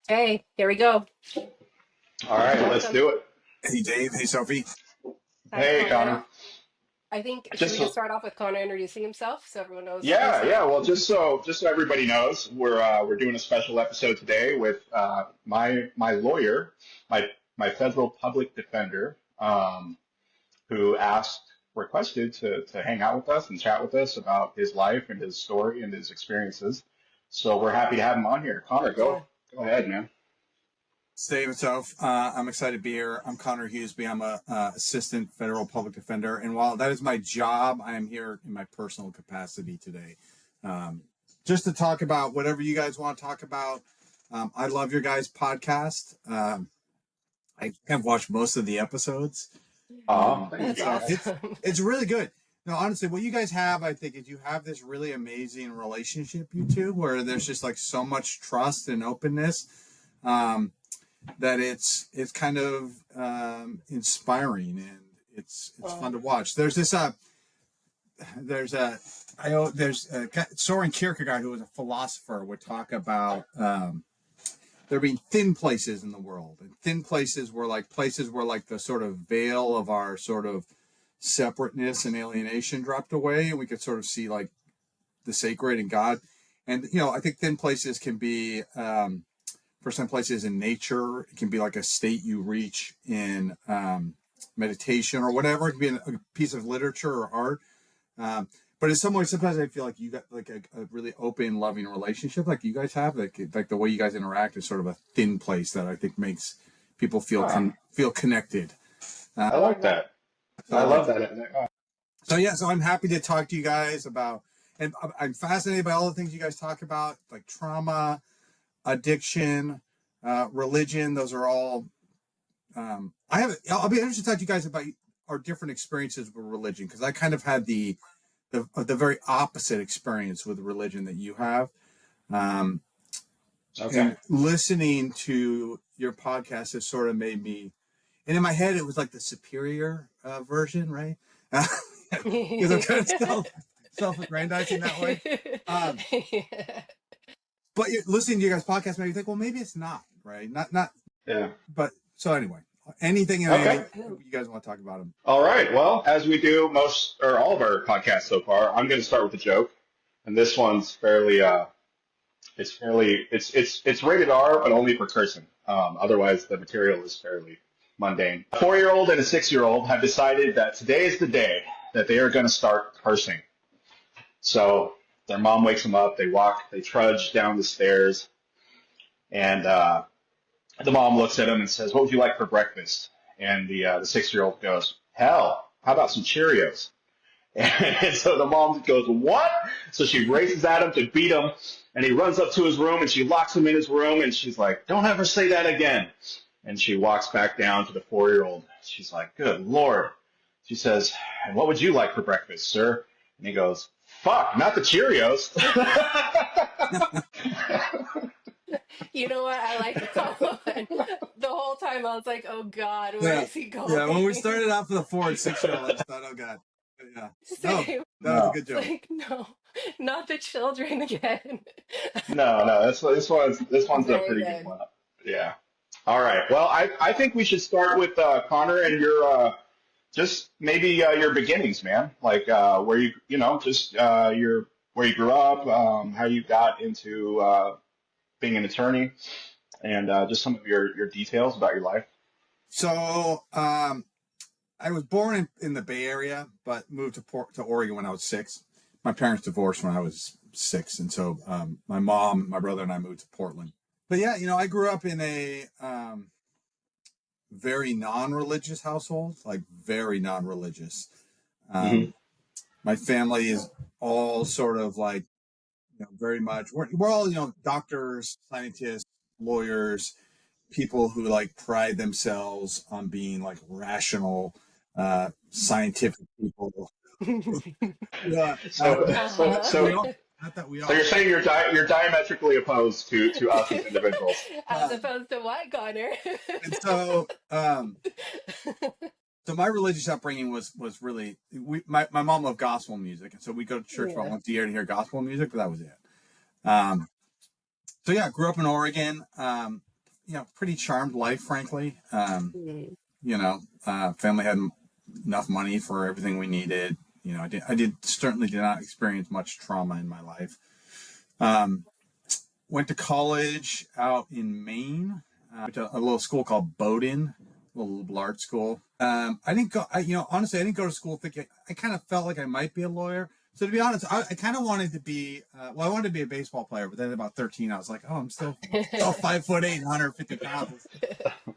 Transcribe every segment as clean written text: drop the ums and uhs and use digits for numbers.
Hey, here we go. All right, let's Welcome. do it. Hey Dave, hey Sophie. Hi, Hey, Connor. Connor. I think, should we Just just start off with Connor introducing himself so everyone knows who's yeah, here? yeah. Well, just so everybody knows, we're doing a special episode today with my lawyer, my my federal public defender, who requested to hang out with us and chat with us about his life and his story and his experiences. So we're happy to have him on here. Connor, Yeah. go ahead, man. It's David and Soph. I'm excited to be here. I'm Conor Huesby. I'm a assistant federal public defender, and while that is my job, I am here in my personal capacity today, um, just to talk about whatever you guys want to talk about. I love your guys' podcast. I have watched most of the episodes, Thank That's you. so awesome. it's really good. No, honestly, what you guys have, I think, is you have this really amazing relationship, you two, where there's just like so much trust and openness. Um, that it's kind of inspiring, and it's fun Oh, to watch. There's Soren Kierkegaard, who was a philosopher, would talk about there being thin places in the world, and thin places were like places where like the sort of veil of our sort of separateness and alienation dropped away, and we could sort of see like the sacred and God. And I think thin places can be for some places in nature. It can be like a state you reach in meditation or whatever. It can be a piece of literature or art. Um, but in some ways, sometimes I feel like you got like a really open, loving relationship, like you guys have. Like the way you guys interact is sort of a thin place that I think makes people Ah, feel connected. Uh, I I love like that. that. I so love that. so yeah, so I'm happy to talk to you guys about, and I'm fascinated by all the things you guys talk about, like trauma, addiction, religion. Those are all. I'll be interested to talk to you guys about our different experiences with religion, because I kind of had the very opposite experience with religion that you have. Um, Okay. and listening to your podcast has sort of made me, and in my head it was like the superior version, right? Because I'm kind of self-aggrandizing that way. Um, but listening to your guys' podcast made me think, well, maybe it's not, right? Not. Yeah. But so anyway, anything and Okay. anything you guys want to talk about them. All right. Well, as we do most or all of our podcasts so far, I'm going to start with a joke, and this one's it's rated R, but only for cursing. Otherwise, the material is fairly mundane. A 4-year-old and a 6-year-old have decided that today is the day that they are going to start cursing. So their mom wakes them up. They trudge down the stairs, and the mom looks at them and says, "What would you like for breakfast?" And the 6-year-old goes, "Hell, how about some Cheerios?" And so the mom goes, "What?" So she races at him to beat him, and he runs up to his room, and she locks him in his room, and she's like, "Don't ever say that again." And she walks back down to the 4-year-old. She's like, "Good Lord." She says, "And what would you like for breakfast, sir?" And he goes, "Fuck, not the Cheerios." You know what? I like that one. The whole time I was like, oh God, where Yeah, is he yeah. When we going? started out for the 4 and 6-year-old, I just thought, oh god, yeah. No, Same. that was a No, good It's joke. like, no, not the children again. no. This one's a Very pretty good good. one. Yeah. All right. Well, I think we should start with Connor and your just maybe your beginnings, man. Like where just your where you grew up, how you got into being an attorney, and just some of your details about your life. So, I was born in the Bay Area, but moved to Oregon when I was 6. My parents divorced when I was 6, and so my mom, my brother, and I moved to Portland. But yeah, I grew up in a very non-religious household, like very non-religious. Hmm. Um, my family is all sort of like, very much. We're all, doctors, scientists, lawyers, people who like pride themselves on being like rational, scientific people. Yeah, So so Uh-huh. not that we so are. Not that we so you're are. saying you're diametrically opposed to us as individuals. As Uh, opposed to what, Connor? and so my religious upbringing was really my mom loved gospel music, and so we go to church about Yeah. once a year to hear gospel music, but that was it. Um, so yeah, grew up in Oregon. pretty charmed life, frankly. Mm. Family had enough money for everything we needed. Certainly did not experience much trauma in my life. Went to college out in Maine. Went to a little school called Bowdoin, a little liberal arts school. I didn't go. Honestly, I didn't go to school thinking. I kind of felt like I might be a lawyer. So to be honest, I kind of wanted to be. I wanted to be a baseball player, but then at about 13, I was like, oh, I'm still 5'8", 150 pounds.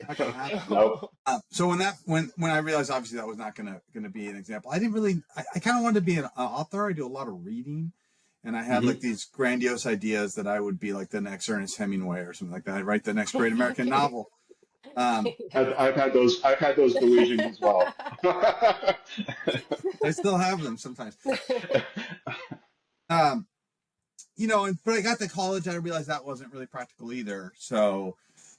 Not gonna happen. Nope. So when I realized obviously that was not gonna be an example, I didn't really. I kind of wanted to be an author. I do a lot of reading. And I had like these grandiose ideas that I would be like the next Ernest Hemingway or something like that. I'd write the next great American novel. I've had those delusions as well. I still have them sometimes. But I got to college, I realized that wasn't really practical either. So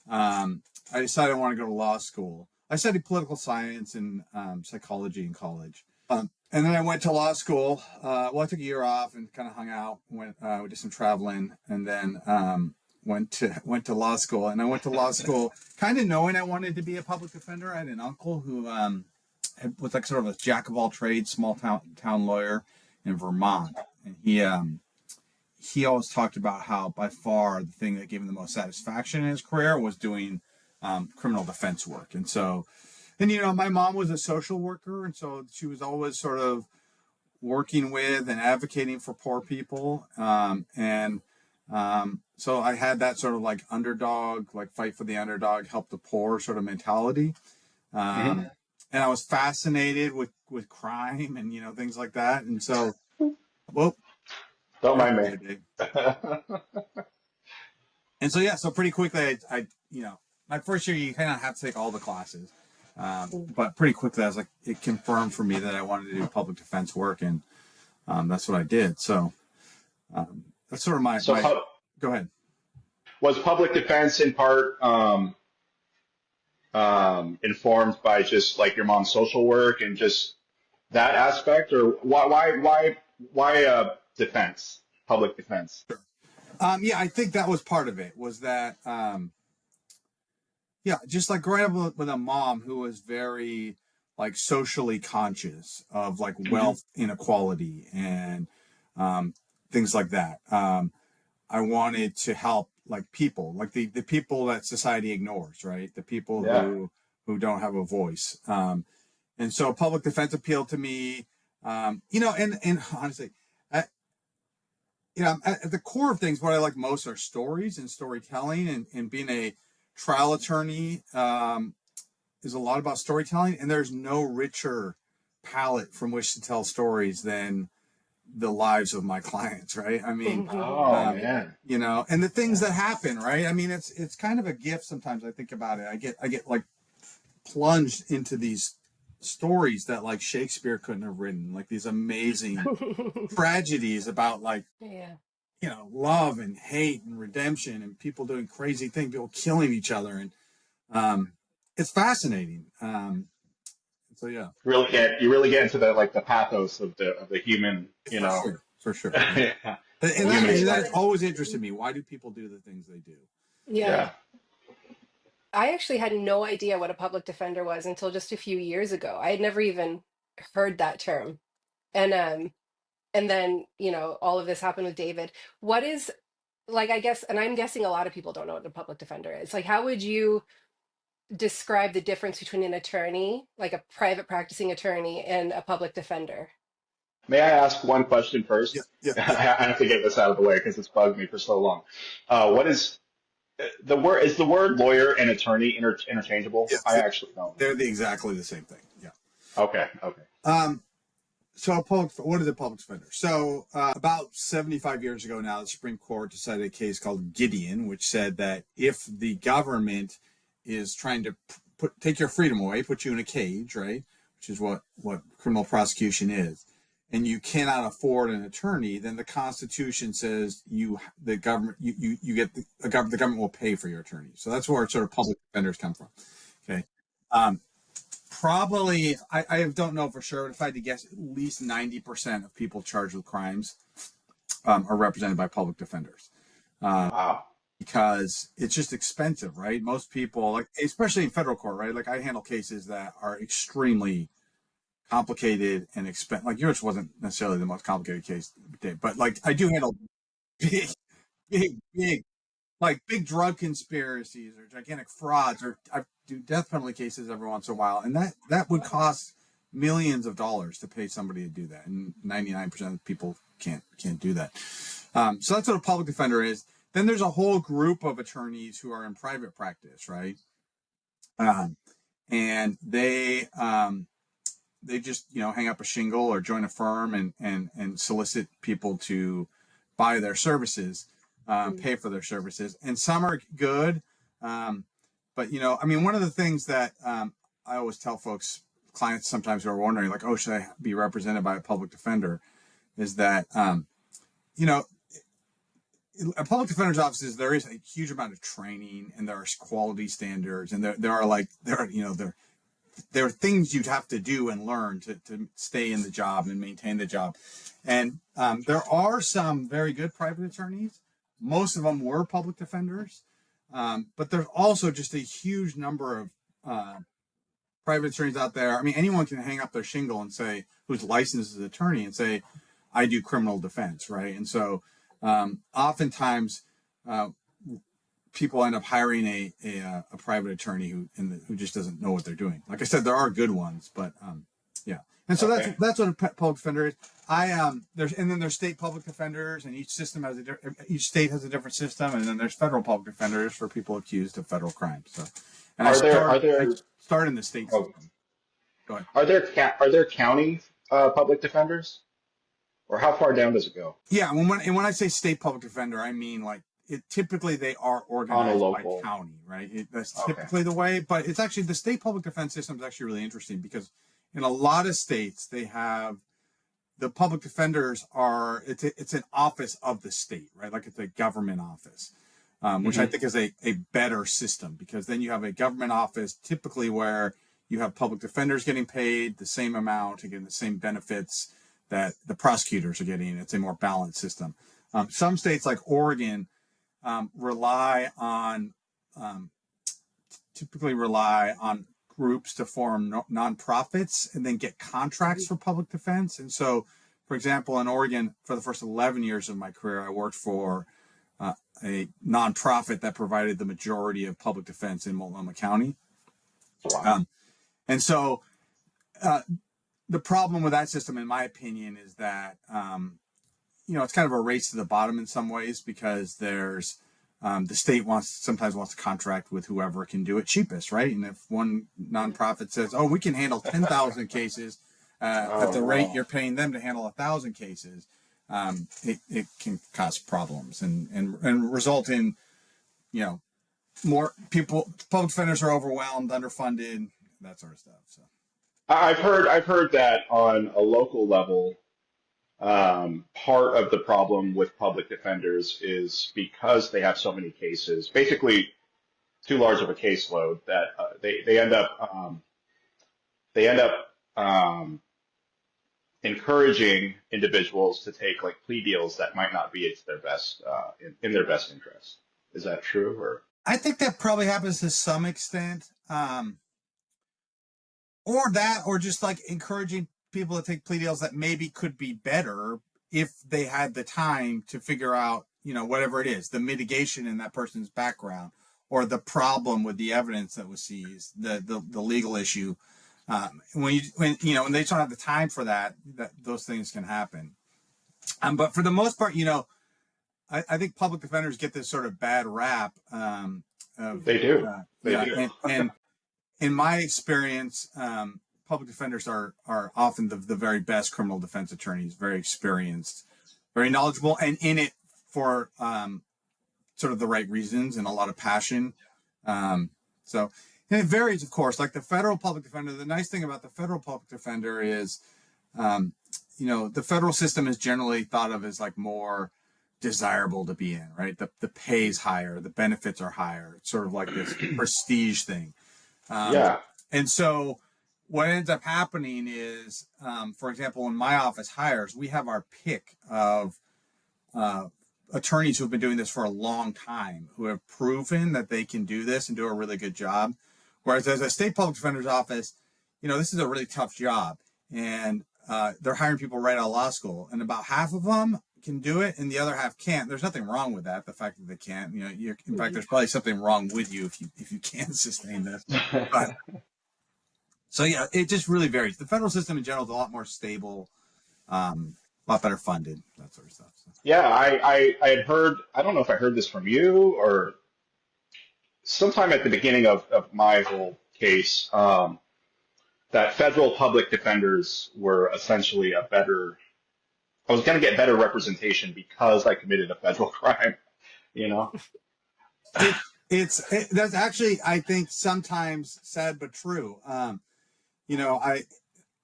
I decided I want to go to law school. I studied political science and psychology in college. And then I went to law school. I took a year off and kind of hung out. We did some traveling, and then went to law school. And I went to law school kind of knowing I wanted to be a public defender. I had an uncle who was like sort of a jack of all trades, small town lawyer in Vermont, and he always talked about how by far the thing that gave him the most satisfaction in his career was doing criminal defense work. And so. And, my mom was a social worker, and so she was always sort of working with and advocating for poor people. So I had that sort of like underdog, like fight for the underdog, help the poor sort of mentality. And I was fascinated with crime and, things like that. And so, well, Don't mind me. And so, so pretty quickly, I my first year, you kind of have to take all the classes. But pretty quickly, I was like, it confirmed for me that I wanted to do public defense work, and that's what I did. So that's sort of my. Go ahead. Was public defense in part informed by just like your mom's social work and just that aspect, or why defense, public defense? Sure. I think that was part of it. Was that just like growing up with a mom who was very like socially conscious of like wealth inequality and things like that. I wanted to help like people, like the people that society ignores, right? The people who don't have a voice. And so public defense appealed to me, and honestly, at the core of things, what I like most are stories and storytelling, and being a trial attorney is a lot about storytelling, and there's no richer palette from which to tell stories than the lives of my clients, right? I mean, man, and the things that happen, right? I mean, it's kind of a gift sometimes. I think about it. I get like plunged into these stories that like Shakespeare couldn't have written, like these amazing tragedies about like love and hate and redemption and people doing crazy things, people killing each other, and it's fascinating. So you really get into the pathos of the human, for sure. And that always interested me. Why do people do the things they do? Yeah. I actually had no idea what a public defender was until just a few years ago. I had never even heard that term. And then, all of this happened with David. What is like, I guess, and I'm guessing a lot of people don't know what a public defender is. Like, how would you describe the difference between an attorney, like a private practicing attorney, and a public defender? May I ask one question first? Yeah. I have to get this out of the way because it's bugged me for so long. What is the word? Is the word lawyer and attorney interchangeable? Yes. I actually don't. They're exactly the same thing. Yeah. Okay. So what is a public defender? So about 75 years ago now, the Supreme Court decided a case called Gideon, which said that if the government is trying to take your freedom away, put you in a cage, right, which is what criminal prosecution is, and you cannot afford an attorney, then the Constitution says the government will pay for your attorney. So that's where sort of public defenders come from. Okay. Probably, I don't know for sure, but if I had to guess, at least 90% of people charged with crimes are represented by public defenders. Wow. because it's just expensive, right? Most people, like, especially in federal court, right? Like, I handle cases that are extremely complicated and expensive. Like, yours wasn't necessarily the most complicated case, Dave, but like, I do handle big, big, like big drug conspiracies or gigantic frauds, or I do death penalty cases every once in a while, and that would cost millions of dollars to pay somebody to do that, and 99% of people can't do that. So that's what a public defender is. Then there's a whole group of attorneys who are in private practice, right? And they just hang up a shingle or join a firm and solicit people to buy their services, pay for their services, and some are good, but I mean, one of the things that I always tell folks, clients sometimes who are wondering, like, oh, should I be represented by a public defender, is that a public defender's offices, there is a huge amount of training, and there are quality standards, and there are things you'd have to do and learn to stay in the job and maintain the job. And there are some very good private attorneys. Most of them were public defenders. But there's also just a huge number of private attorneys out there. I mean, anyone can hang up their shingle and say, who's licensed as an attorney, and say, I do criminal defense, right? And so oftentimes people end up hiring a private attorney who just doesn't know what they're doing. Like I said, there are good ones, but yeah. And so that's what a public defender is. There's state public defenders, and each state has a different system, and then there's federal public defenders for people accused of federal crimes. So, and I start in the state system. Go ahead. Are there county public defenders, or how far down does it go? Yeah, when I say state public defender, I mean, like, typically they are organized by county, right? That's typically the way, but it's actually, the state public defense system is actually really interesting, because in a lot of states they have the public defenders it's an office of the state, right? Like, it's a government office, which I think is a better system, because then you have a government office typically where you have public defenders getting paid the same amount, again, the same benefits that the prosecutors are getting. It's a more balanced system. Some states like Oregon typically rely on groups to form nonprofits and then get contracts for public defense. And so, for example, in Oregon, for the first 11 years of my career, I worked for a nonprofit that provided the majority of public defense in Multnomah County. Wow. And so the problem with that system, in my opinion, is that it's kind of a race to the bottom in some ways, because there's the state sometimes wants to contract with whoever can do it cheapest, right? And if one nonprofit says, "Oh, we can handle 10,000 cases at the rate you're paying them to handle 1,000 cases," it can cause problems and result in more people. Public defenders are overwhelmed, underfunded, that sort of stuff. So I've heard that on a local level. Part of the problem with public defenders is because they have so many cases, basically too large of a caseload, that they end up encouraging individuals to take, like, plea deals that might not be their best in their best interest. Is that true? Or I think that probably happens to some extent, or just like encouraging people to take plea deals that maybe could be better if they had the time to figure out, whatever it is, the mitigation in that person's background, or the problem with the evidence that was seized, the legal issue. When they don't have the time for that those things can happen. But for the most part, I think public defenders get this sort of bad rap. they do. They do. And in my experience, public defenders are often the very best criminal defense attorneys, very experienced, very knowledgeable, and in it for sort of the right reasons and a lot of passion. So, and it varies, of course. Like the federal public defender, the nice thing about the federal public defender is, the federal system is generally thought of as like more desirable to be in, right? The pay is higher, the benefits are higher. It's sort of like this prestige thing. And so what ends up happening is, for example, when my office hires, we have our pick of attorneys who have been doing this for a long time who have proven that they can do this and do a really good job. Whereas as a state public defender's office, this is a really tough job, and they're hiring people right out of law school, and about half of them can do it and the other half can't. There's nothing wrong with that, the fact that they can't. In fact, there's probably something wrong with you if you can't sustain this. But so yeah, it just really varies. The federal system in general is a lot more stable, a lot better funded, that sort of stuff. So. Yeah, I had heard, I don't know if I heard this from you or sometime at the beginning of my whole case, that federal public defenders were essentially I was going to get better representation because I committed a federal crime, you know? That's actually, I think, sometimes sad but true.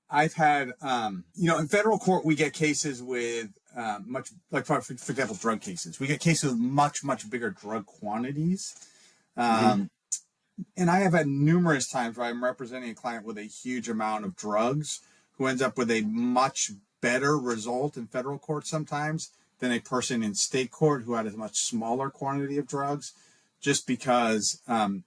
I've had, in federal court, we get cases with much, like for example, drug cases. We get cases with much, much bigger drug quantities. Mhm. And I have had numerous times where I'm representing a client with a huge amount of drugs who ends up with a much better result in federal court sometimes than a person in state court who had a much smaller quantity of drugs, just because the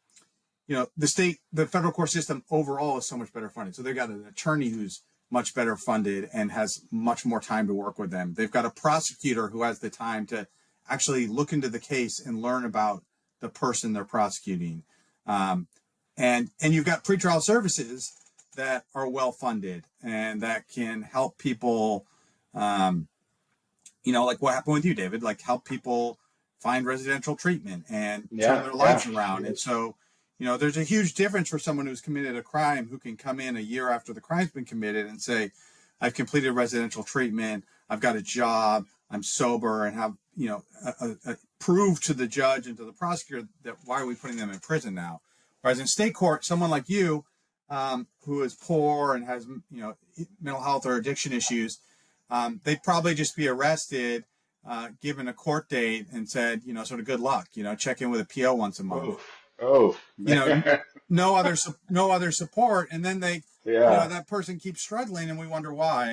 federal court system overall is so much better funded. So they've got an attorney who's much better funded and has much more time to work with them. They've got a prosecutor who has the time to actually look into the case and learn about the person they're prosecuting. And you've got pretrial services that are well funded and that can help people, like what happened with you, David, like help people find residential treatment and turn Yeah, their yeah. lives around. And so, there's a huge difference for someone who's committed a crime who can come in a year after the crime's been committed and say, I've completed residential treatment, I've got a job, I'm sober, and have, prove to the judge and to the prosecutor that why are we putting them in prison now? Whereas in state court, someone like you, who is poor and has, mental health or addiction issues, they'd probably just be arrested, given a court date and said, sort of good luck, check in with a PO once a month. Oh, you know, man. no other support, and then they, Yeah. that person keeps struggling, and we wonder why,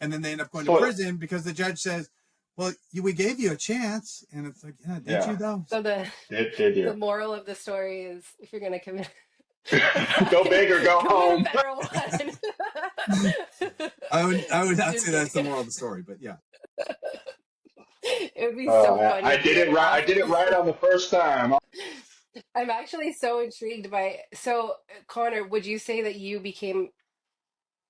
and then they end up going to So, prison because the judge says, well, we gave you a chance, and it's like, yeah, did you yeah, though? So the did the you? moral of the story is if you're going to commit a Go crime, big or go commit a home. federal one. I would not Just say that's the kidding. moral of the story, but yeah. It would be so funny I if you did had it right. I did also. it right on the first time. I'm actually so intrigued by. So, Connor, would you say that you became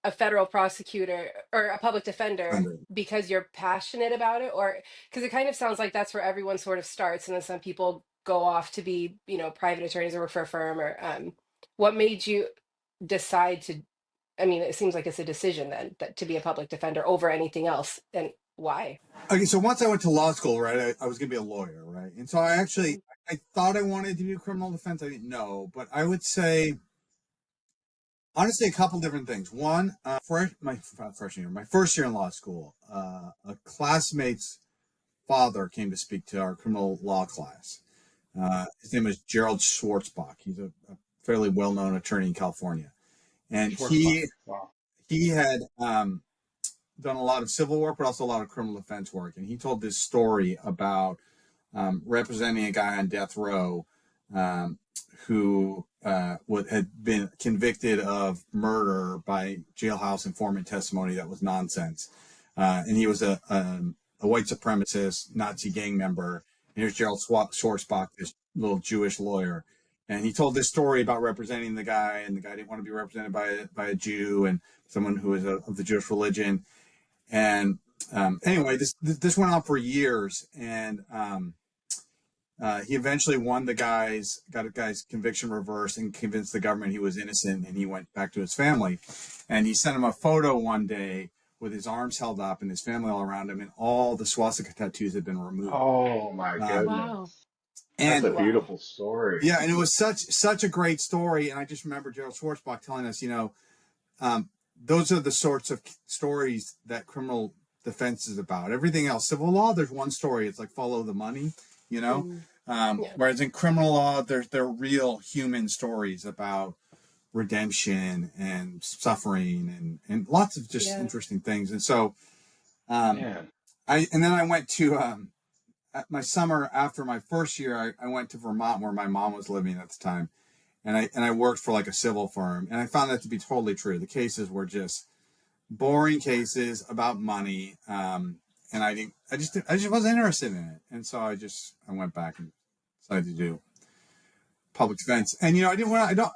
a federal prosecutor or a public defender Under. because you're passionate about it, or because it kind of sounds like that's where everyone sort of starts, and then some people go off to be, private attorneys or work for a firm, or what made you decide to? I mean, it seems like it's a decision then that to be a public defender over anything else, and why? Okay, so once I went to law school, right, I was going to be a lawyer, right, and so Mhm. I thought I wanted to do criminal defense. I didn't know, but I would say honestly, a couple different things. One, for my freshman year, my first year in law school, a classmate's father came to speak to our criminal law class. His name is Gerald Schwartzbach. He's a fairly well-known attorney in California, and Schwarzbach. Wow. he had done a lot of civil work, but also a lot of criminal defense work. And he told this story about representing a guy on death row um, who had been convicted of murder by jailhouse informant testimony that was nonsense. And he was a white supremacist, Nazi gang member. And here's Gerald Schwarzbach, this little Jewish lawyer. And he told this story about representing the guy, and the guy didn't want to be represented by a Jew and someone who is of the Jewish religion. And anyway, this went on for years, and he eventually got a guy's conviction reversed and convinced the government he was innocent, and he went back to his family. And he sent him a photo one day with his arms held up and his family all around him, and all the swastika tattoos had been removed. Oh my Wow. goodness. That's And a Wow. beautiful story. yeah, and it was such a great story. And I just remember Gerald Schwartzbach telling us, those are the sorts of stories that criminal defense is about. Everything else, civil law, there's one story. It's like follow the money, you know. Mm. Yeah. Whereas in criminal law, they're real human stories about redemption and suffering and lots of just Yeah. interesting things. And so, um, Man. I went to my summer after my first year, I went to Vermont where my mom was living at the time, and I worked for like a civil firm, and I found that to be totally true. The cases were just boring cases about money, and I just wasn't interested in it, and so I went back and decided to do public defense. And I didn't want to. I don't.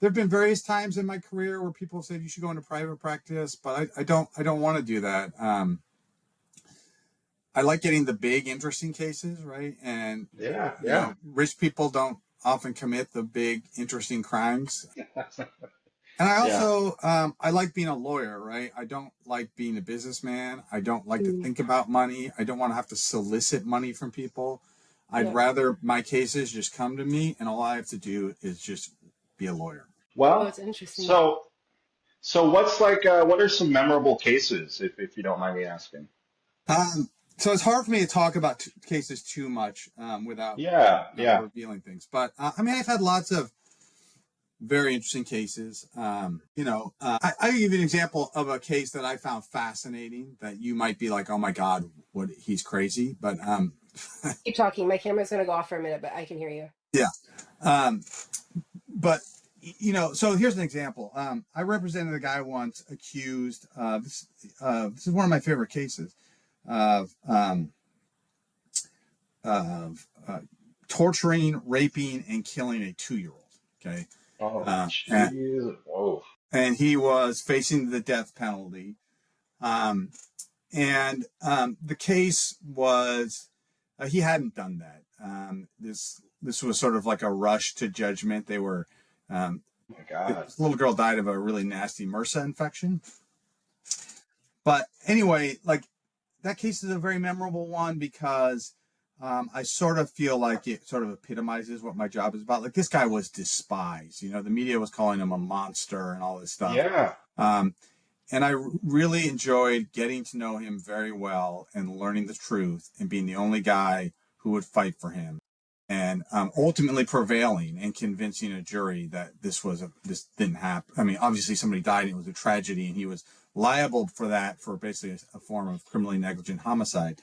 There have been various times in my career where people have said you should go into private practice, but I don't want to do that. I like getting the big, interesting cases, right? And Yeah, yeah. rich people don't often commit the big, interesting crimes. And I Yeah. also I like being a lawyer, right? I don't like being a businessman. I don't like to Mm, think about money. I don't want to have to solicit money from people. I'd yeah. rather my cases just come to me, and all I have to do is just be a lawyer. Oh, it's Well, interesting. so what's what are some memorable cases, if you don't mind me asking? So it's hard for me to talk about cases too much without Yeah, yeah. revealing things. But I mean, I've had lots of very interesting cases. I give you an example of a case that I found fascinating that you might be like, oh my God, what he's crazy. But Keep talking. My camera's going to go off for a minute, but I can hear you. yeah. Um, but so here's an example. I represented a guy once accused. This is one of my favorite cases of torturing, raping, and killing a 2-year-old. Okay, Oh, and, jeez. Whoa. he was facing the death penalty. Um, and the case was he hadn't done that. This was sort of like a rush to judgment. They were Oh my God. this little girl died of a really nasty MRSA infection. But anyway, like that case is a very memorable one because I sort of feel like it sort of epitomizes what my job is about. Like this guy was despised. The media was calling him a monster and all this stuff. Yeah. Um, and I really enjoyed getting to know him very well and learning the truth and being the only guy who would fight for him and ultimately prevailing and convincing a jury that this didn't happen. I mean, obviously somebody died and it was a tragedy and he was liable for that for basically a form of criminally negligent homicide.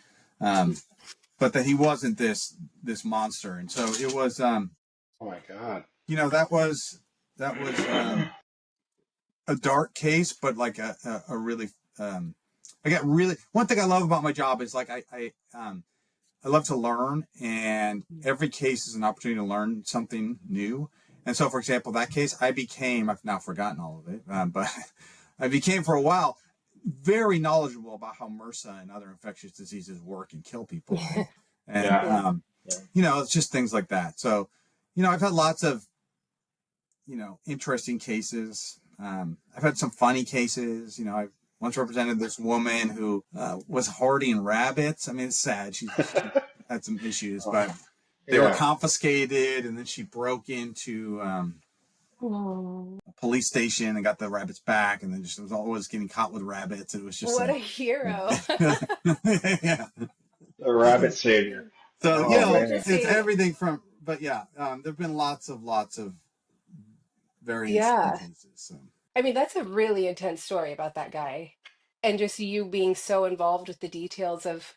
But that he wasn't this monster. And so it was, Oh my God. that was a dark case, but like a really I got really one thing I love about my job is like I love to learn, and every case is an opportunity to learn something new. And so, for example, that case I've now forgotten all of it, but I became for a while very knowledgeable about how MRSA and other infectious diseases work and kill people, right? And Yeah. Yeah. Yeah. it's just things like that. So, I've had lots of interesting cases. I've had some funny cases. I once represented this woman who was hoarding rabbits. I mean, it's sad. She had some issues, Oh, but they were yeah. confiscated, and then she broke into Oh, a police station and got the rabbits back, and then just was always getting caught with rabbits. It was just what a like, hero. yeah. The rabbit savior. So It's Oh man. it's interesting. everything from, but yeah, there've been lots of very interesting Yeah. cases. So. I mean, that's a really intense story about that guy. And just you being so involved with the details of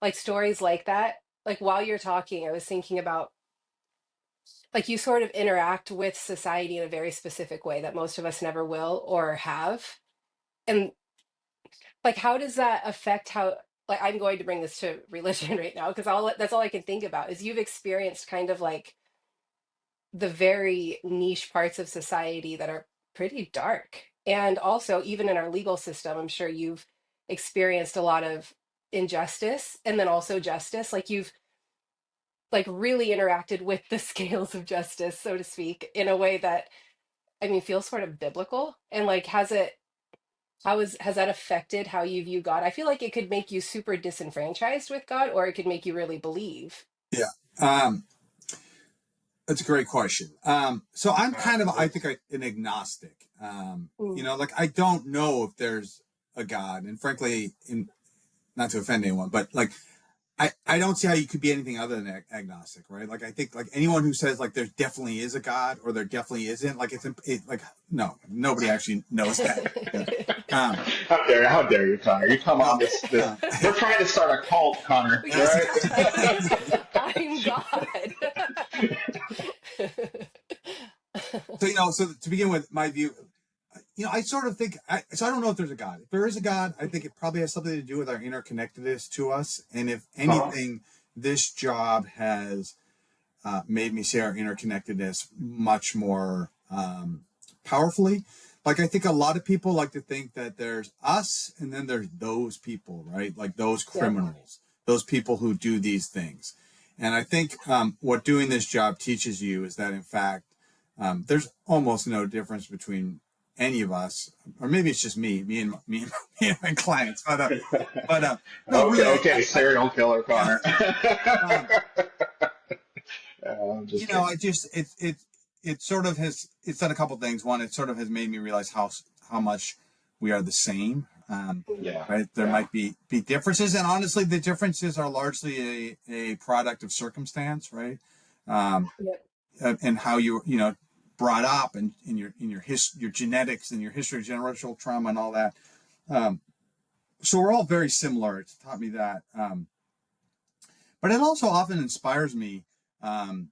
like stories like that. Like while you're talking, I was thinking about like you sort of interact with society in a very specific way that most of us never will or have. And like how does that affect how like I'm going to bring this to religion right now because all that's all I can think about is you've experienced kind of like the very niche parts of society that are pretty dark. And also, even in our legal system, I'm sure you've experienced a lot of injustice and then also justice. Like you've like really interacted with the scales of justice, so to speak, in a way that I mean feels sort of biblical. And like has that affected how you view God? I feel like it could make you super disenfranchised with God, or it could make you really believe. Yeah. Um, That's a great question. So I'm kind of, It I is. think, an agnostic. Mm, Like I don't know if there's a God, and frankly, not to offend anyone, but like I don't see how you could be anything other than agnostic, right? Like I think like anyone who says like there definitely is a God or there definitely isn't, like like no, nobody actually knows that. Um, How dare you, Connor? You come on uh, this. uh, We're trying to start a cult, Connor. All Yes, right? guys, I'm God. so so to begin with, my view, I sort of think so. I don't know if there's a God. If there is a God, I think it probably has something to do with our interconnectedness to us. And if Uh-huh. anything, this job has made me see our interconnectedness much more powerfully. Like I think a lot of people like to think that there's us and then there's those people, right? Like those Yep. criminals, those people who do these things. And I think what doing this job teaches you is that in fact there's almost no difference between any of us, or maybe it's just me and my clients. But no, Okay, really, okay, serial killer, yeah. Connor. Um, I'm just kidding. I just it sort of has it's done a couple things. One, it sort of has made me realize how much we are the same. Yeah, Right, there yeah. might be differences, and honestly, the differences are largely a product of circumstance, right? Um, Yep. and how you brought up, and your genetics and your history of generational trauma and all that. Um, so we're all very similar. It's taught me that, but it also often inspires me. Um,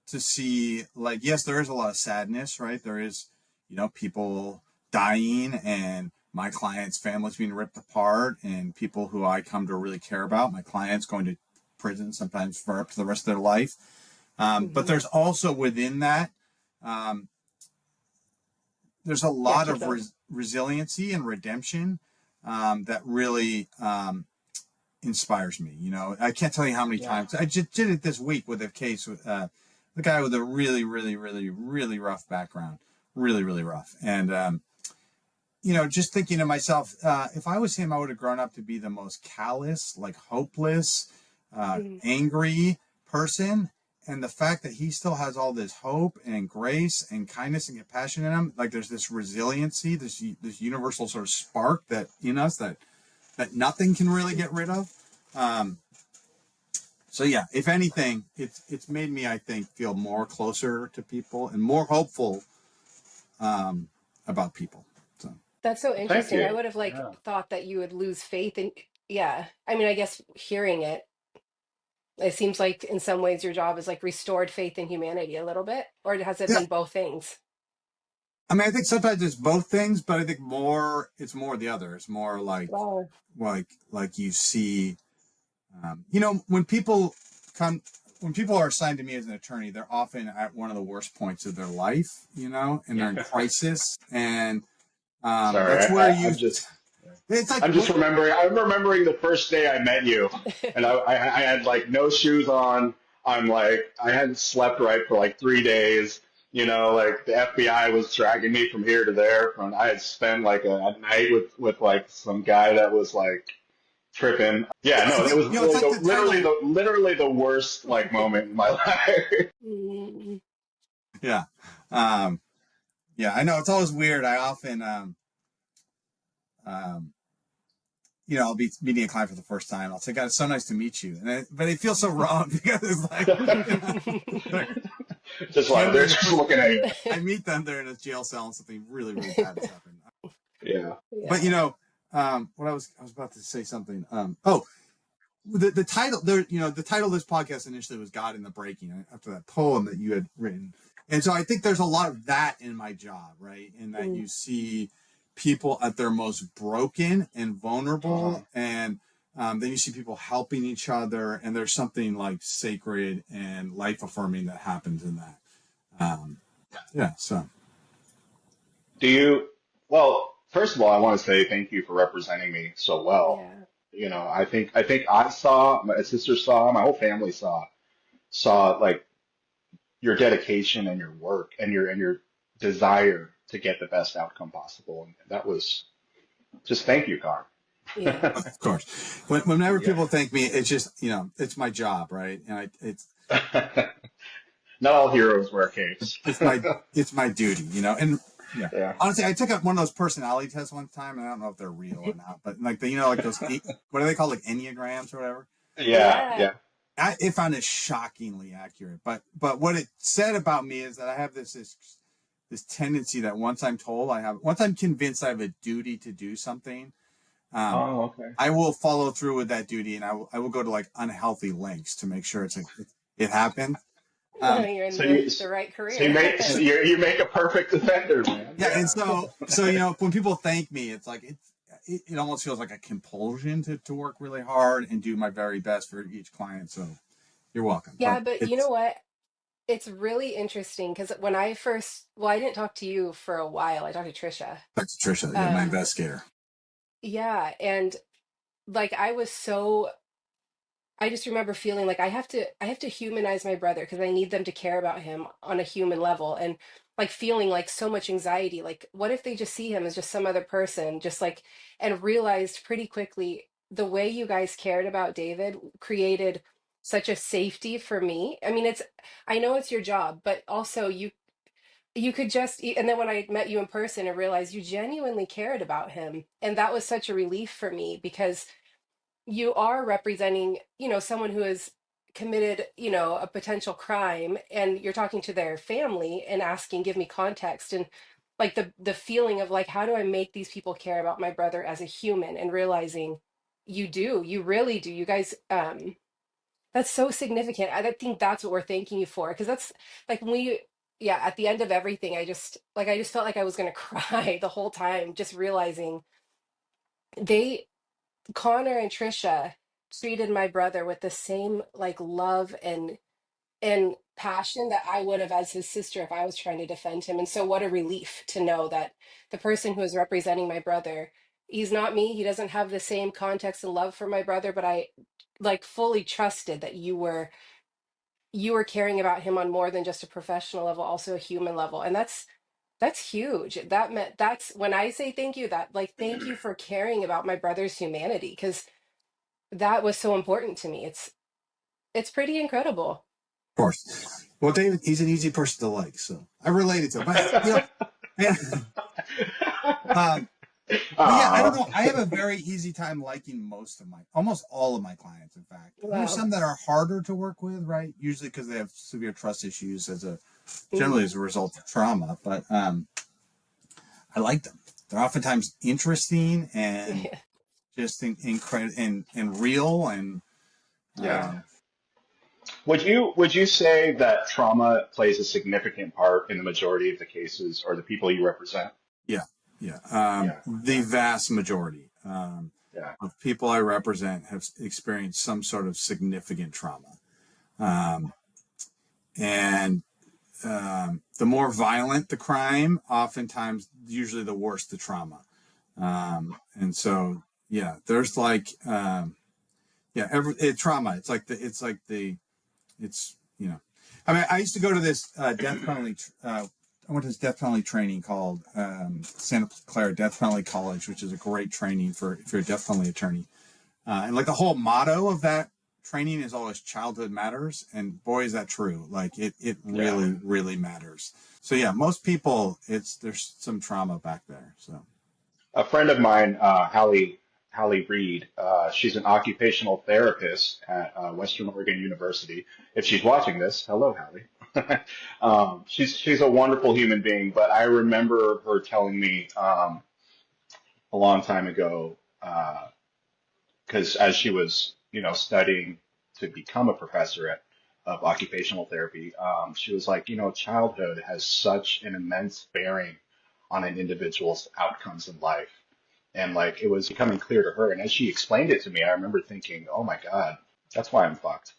to see, like, yes, there is a lot of sadness, right? There is people dying and my clients' families being ripped apart and people who I come to really care about, my clients going to prison sometimes for up to the rest of their life. But Hmm. there's also within that um, there's a Yeah, lot keep of going. resiliency and redemption that really inspires me. I can't tell you how many Yeah. times I just did it this week with a case with the guy with a really, really, really, really rough background, really, really rough. And just thinking to myself, if I was him, I would have grown up to be the most callous, like hopeless, Mhm. angry person. And the fact that he still has all this hope and grace and kindness and compassion in him, like there's this resiliency, this universal sort of spark that in us that nothing can really get rid of. Um, so yeah, if anything, it's made me, I think, feel more closer to people and more hopeful about people. So That's so Well, thank interesting. I you. would have like Yeah. thought that you would lose faith in, yeah. I mean, I guess hearing it, it seems like in some ways your job is like restored faith in humanity a little bit, or has it yeah, been both things? I mean, I think sometimes it's both things, but I think it's more the other. It's more Wow. like you see, when people come. When people are assigned to me as an attorney, they're often at one of the worst points of their life, and they're in crisis, and Sorry, that's where you. I'm just It's like I'm just remembering. I'm remembering the first day I met you, and I had like no shoes on. I'm like I hadn't slept right for like 3 days. Like the FBI was dragging me from here to there. I had spent like a night with like some guy that was like tripping. Yeah, I no, it think was it's really like the the literally title. the literally the worst like moment in my life. Mm. Yeah, um, yeah. I know it's always weird. I often um, I'll be meeting a client for the first time. I'll say, "God, it's so nice to meet you," but it feels so wrong because it's like, they're Just like they're generally the just first looking at you. I meet them, they're in a jail cell and something really, really bad has happened. Yeah. But Yeah. what I was about to say something. Oh, the title there. The title of this podcast initially was "God in the Breaking" after that poem that you had written, and so I think there's a lot of that in my job, right? In that Mm. you see people at their most broken and Uh-huh. vulnerable, and then you see people helping each other, and there's something like sacred and life affirming that happens in that. Um, yeah. So Do you? Well, first of all, I want to say thank you for representing me so well. Yeah. I think I saw, my sister saw, my whole family saw like your dedication and your work and your desire to get the best outcome possible. And that was just thank you, Carr. Yeah. of course, whenever Yeah. people thank me, it's just it's my job, right? And Not all heroes wear capes. it's my it's my duty, and yeah. Yeah. Honestly, I took one of those personality tests one time, and I don't know if they're real or not, but like like those what are they called, like enneagrams or whatever? Yeah, Yeah. yeah. It found it shockingly accurate. But what it said about me is that I have this tendency that once I'm convinced I have a duty to do something, um, Oh, okay. I will follow through with that duty, and I will go to like unhealthy lengths to make sure it happened. Um, You're in So you the right so you career. make so and you make a perfect defender, man. yeah, and so when people thank me, it's like it almost feels like a compulsion to work really hard and do my very best for each client. So you're welcome. Yeah, But but you know it's what? It's really interesting because when I first, well, I didn't talk to you for a while. I talked to Trisha. back to Trisha, yeah, my Um, investigator. yeah, and like I was so I just remember feeling like I have to humanize my brother because I need them to care about him on a human level and like feeling like so much anxiety. Like what if they just see him as just some other person, just like and realized pretty quickly the way you guys cared about David created such a safety for me. I mean, it's I know it's your job, but also you could just and then when I met you in person and realized you genuinely cared about him, and that was such a relief for me because you are representing, someone who has committed, a potential crime, and you're talking to their family and asking, give me context, and like the feeling of like, how do I make these people care about my brother as a human, and realizing you really do. You guys, that's so significant. I think that's what we're thanking you for, because that's like when we, yeah, at the end of everything, I just felt like I was going to cry the whole time, just realizing they Connor and Trisha treated my brother with the same like love and passion that I would have as his sister if I was trying to defend him. And so what a relief to know that the person who is representing my brother, he's not me. He doesn't have the same context and love for my brother, but I like fully trusted that you were caring about him on more than just a professional level, also a human level. And that's huge. That meant that's when I say thank you, that like thank you for caring about my brother's humanity, because that was so important to me. It's pretty incredible. Of course. Well, David, he's an easy person to like, so I related to him. But yeah, um, but yeah, I don't Aw. know. I have a very easy time liking almost all of my clients. In fact, there's Wow. some that are harder to work with, right? Usually because they have severe trust issues generally Hmm. as a result of trauma. But I like them. They're oftentimes interesting and Yeah. just incredible and real and Yeah. um, Would you say that trauma plays a significant part in the majority of the cases or the people you represent? yeah, yeah. Yeah. The Yeah. vast majority Yeah. of people I represent have experienced some sort of significant trauma. Um, and the more violent the crime, oftentimes, usually the worse the trauma. And so, yeah, there's like, trauma. It's, I mean, I used to go to this death penalty. I went to this death penalty training called Santa Clara Death Penalty College, which is a great training for if you're a death penalty attorney. And like the whole motto of that training is always childhood matters. And boy, is that true. Like it Yeah. really, really matters. So yeah, most people, there's some trauma back there. So A friend of mine, Hallie Reed, she's an occupational therapist at Western Oregon University. If she's watching this, hello, Hallie. She's a wonderful human being, but I remember her telling me a long time ago, because as she was, studying to become a professor of occupational therapy, she was like, childhood has such an immense bearing on an individual's outcomes in life. And like it was becoming clear to her. And as she explained it to me, I remember thinking, oh my God, that's why I'm fucked.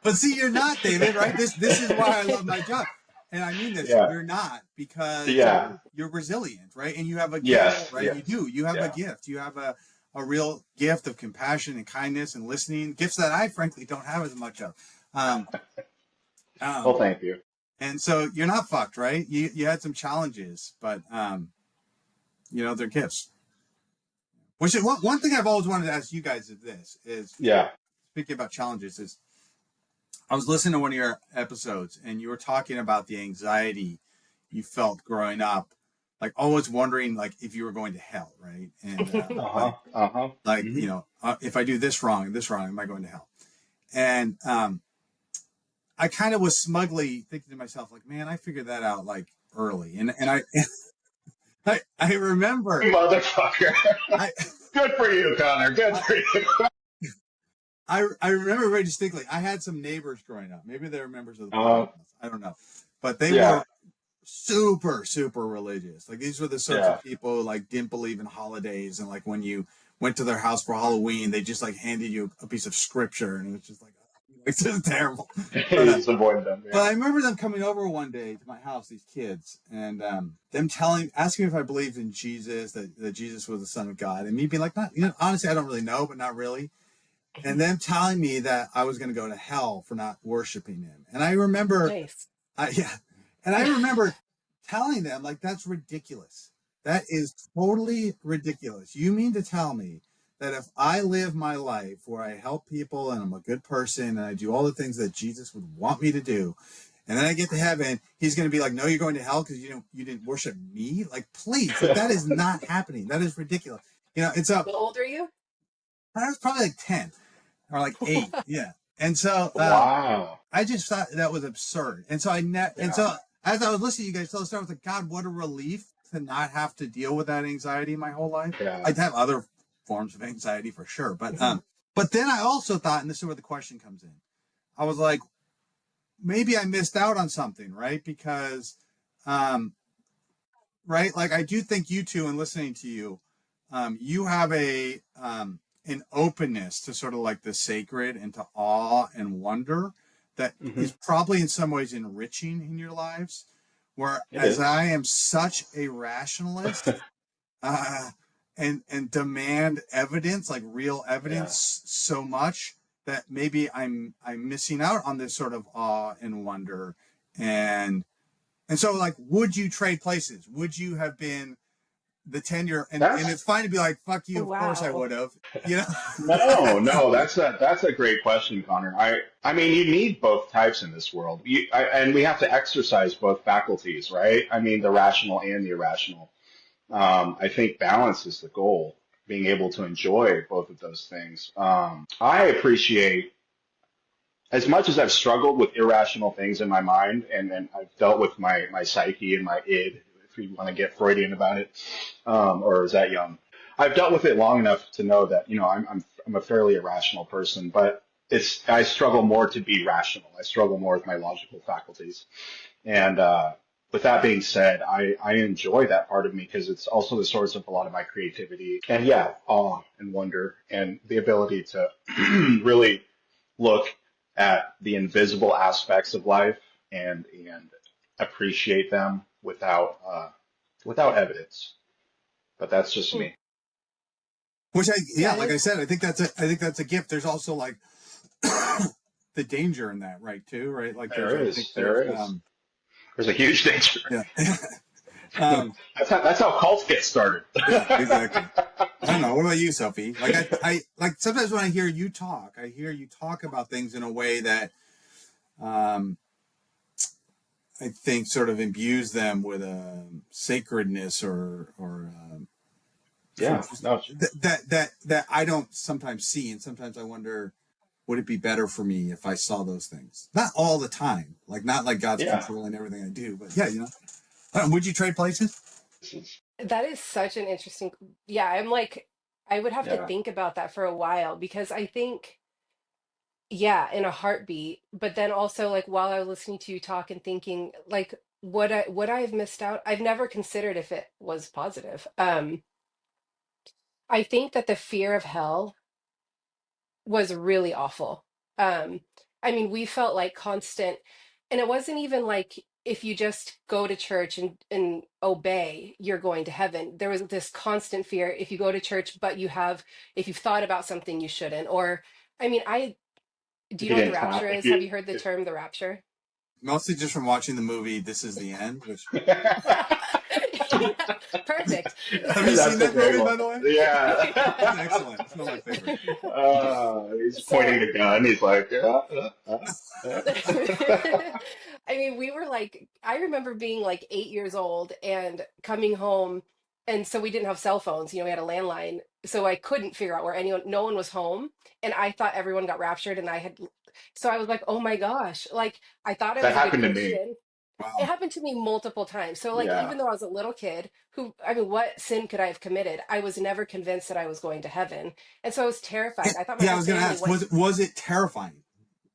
but see, you're not, David, right? This is why I love my job. And I mean this, Yeah. you're not, because Yeah. you're resilient, right? And you have a gift, Yeah. Yes. right? You Yes. do. You have a Yeah. gift. You have a real gift of compassion and kindness and listening, gifts that I frankly don't have as much of. Um, Well, um, thank you. and so you're not fucked, right? You had some challenges, but they're gifts. Which is one thing I've always wanted to ask you guys is Yeah. speaking about challenges is I was listening to one of your episodes and you were talking about the anxiety you felt growing up like always wondering like if you were going to hell, right? And Uh-huh. Uh-huh. like Hmm. if I do this wrong, am I going to hell? And I kind of was smugly thinking to myself, like, man, I figured that out like early, and I remember Motherfucker. I, Good for you, Connor. Good I for you. I remember very distinctly. I had some neighbors growing up. Maybe they were members of the Uh, Bible. I don't know, but they yeah. were super religious. Like these were the sorts Yeah. of people like didn't believe in holidays, and like when you went to their house for Halloween, they just like handed you a piece of scripture, and it was just like it's just terrible. But He's avoiding them. but Yeah. I remember them coming over one day to my house, these kids, and them asking me if I believed in Jesus, that Jesus was the Son of God, and me being like, not, honestly, I don't really know, but not really. And them telling me that I was going to go to hell for not worshiping him. And I remember, Nice. yeah, and I remember telling them like, that's ridiculous. That is totally ridiculous. You mean to tell me that if I live my life where I help people and I'm a good person and I do all the things that Jesus would want me to do, and then I get to heaven, he's going to be like, no, you're going to hell because you didn't worship me? Like, please, like that is not happening. That is ridiculous. And so How old are you? I was probably like 10 or like 8. Yeah. And so Wow. I just thought that was absurd. And so and Yeah. so as I was listening to you guys tell the story, I was like, God, what a relief to not have to deal with that anxiety my whole life. Yeah. I'd have other forms of anxiety for sure. But then I also thought, and this is where the question comes in, I was like, maybe I missed out on something, right? Because um, right, like I do think you two, and listening to you, you have an openness to sort of like the sacred and to awe and wonder that Hmm. is probably in some ways enriching in your lives. It Whereas is. I am such a rationalist, uh, and demand evidence, like real Yeah. evidence, so much that maybe I'm missing out on this sort of awe and wonder. And so, like, would you trade places? Would you have been the tenure? And That's it's fine to be like, fuck you, of course I Wow. would have, you know? no. That's a great question, Connor. I mean, you need both types in this world. And we have to exercise both faculties, right? I mean, the rational and the irrational. I think balance is the goal, being able to enjoy both of those things. I appreciate, as much as I've struggled with irrational things in my mind, and I've dealt with my psyche and my id, if you want to get Freudian about it, or is that young? I've dealt with it long enough to know that I'm a fairly irrational person, but I struggle more to be rational. I struggle more with my logical faculties, and with that being said, I enjoy that part of me because it's also the source of a lot of my creativity and yeah, awe and wonder and the ability to really look at the invisible aspects of life and appreciate them without evidence. But that's just Hmm. me. Which Yeah, like I said, I think that's a gift. There's also like the danger in that, right? Too, right? Like There I think is, there is. There's a huge danger. yeah, um, That's how cults get started. yeah, exactly. I don't know. What about you, Sophie? Like I like sometimes when I hear you talk, I hear you talk about things in a way that, um, I think sort of imbues them with a sacredness or sort Yeah, of just no, that I don't sometimes see, and sometimes I wonder, would it be better for me if I saw those things? Not all the time, like not like God's yeah. controlling everything I do, but yeah, would you trade places? That is such an interesting. Yeah, I'm like, I would have to Yeah, think about that for a while because I think, yeah, in a heartbeat. But then also, like, while I was listening to you talk and thinking, like, would I have missed out? I've never considered if it was positive. I think that the fear of hell was really awful. Um, I mean, we felt like constant, and it wasn't even like if you just go to church and obey, you're going to heaven. There was this constant fear if you go to church, but if you've thought about something you shouldn't, or I mean, do if you you know what the didn't rapture tap, is? Have you heard the term the rapture? Mostly just from watching the movie This Is the End. Which Yeah, perfect. have you seen that's a that great movie, one. by the way? Yeah. It's excellent. It's one of my favorites. He's So pointing a gun. He's like, I I mean, we were like, I remember being like 8 years old and coming home. And so we didn't have cell phones, we had a landline. So I couldn't figure out where anyone, no one was home. And I thought everyone got raptured. And so I was like, oh my gosh, like I thought I That was a good happened to me. Christian. It Wow. happened to me multiple times. So like Yeah. even though I was a little kid I mean, what sin could I have committed? I was never convinced that I was going to heaven. And so I was terrified. I thought my Yeah, I whole was going to family ask, went. was it terrifying?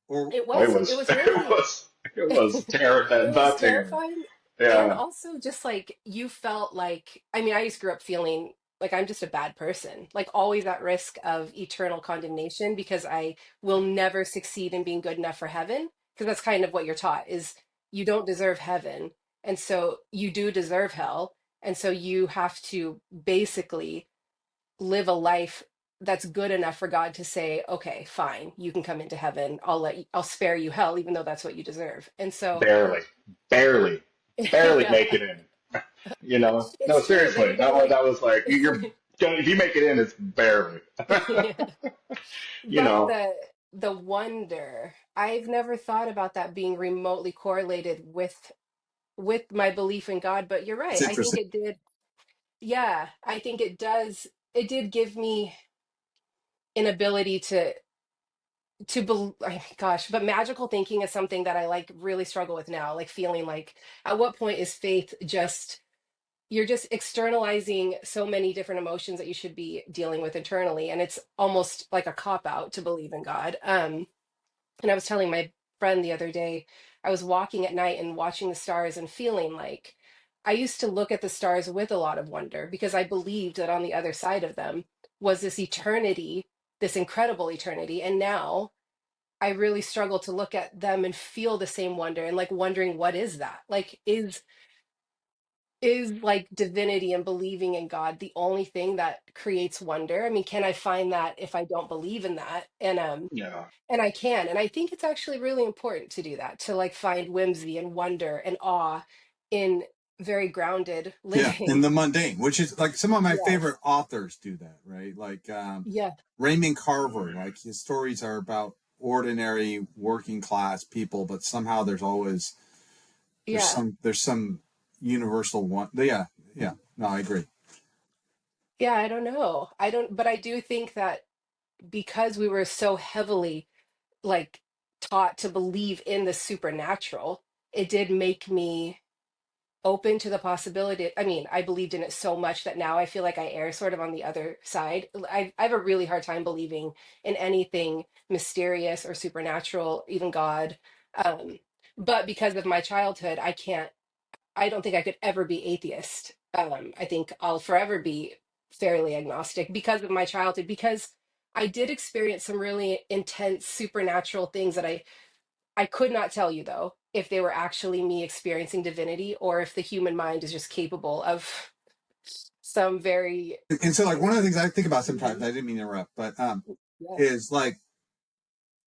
Or It It was it was was really it was terror, it was the terror. terrifying. And Yeah. also just like you felt like, I mean, I just grew up feeling like I'm just a bad person, like always at risk of eternal condemnation because I will never succeed in being good enough for heaven. Because that's kind of what you're taught is you don't deserve heaven. And so you do deserve hell. And so you have to basically live a life that's good enough for God to say, okay, fine, you can come into heaven. I'll spare you hell, even though that's what you deserve. And so, Barely. Barely. Barely yeah, make it in. You know? No, it's true. Then seriously. again, like, That was like you're if you make it in, it's barely. yeah. You But know. the wonder, I've never thought about that being remotely correlated with my belief in God. But you're it's right. I think interesting. it did. Yeah, I think it does. It did give me an ability gosh, but magical thinking is something that I like really struggle with now, like feeling like at what point is faith just you're just externalizing so many different emotions that you should be dealing with internally, and it's almost like a cop out to believe in God. And I was telling my friend the other day, I was walking at night and watching the stars and feeling like I used to look at the stars with a lot of wonder because I believed that on the other side of them was this eternity, this incredible eternity. And now I really struggle to look at them and feel the same wonder and like wondering what is that? Like is like divinity and believing in God the only thing that creates wonder? I mean, can I find that if I don't believe in that? Yeah. And I can. And I think it's actually really important to do that, to like find whimsy and wonder and awe in very grounded Yeah, in living. the mundane, which is like some of my Yes. favorite authors do that, right? Like Yeah. Raymond Carver, like his stories are about ordinary working class people, but somehow Yeah. there's some universal one. Yeah, yeah. No, I agree. Yeah. I don't know. But I do think that because we were so heavily like taught to believe in the supernatural, it did make me open to the possibility. I mean, I believed in it so much that now I feel like I err sort of on the other side. I have a really hard time believing in anything mysterious or supernatural, even God. Um, but because of my childhood, I don't think I could ever be atheist. I think I'll forever be fairly agnostic because of my childhood, because I did experience some really intense supernatural things that I could not tell you though if they were actually me experiencing divinity or if the human mind is just capable of some very And so, like one of the things I think about sometimes, Mhm. I didn't mean to interrupt, but Yeah. is like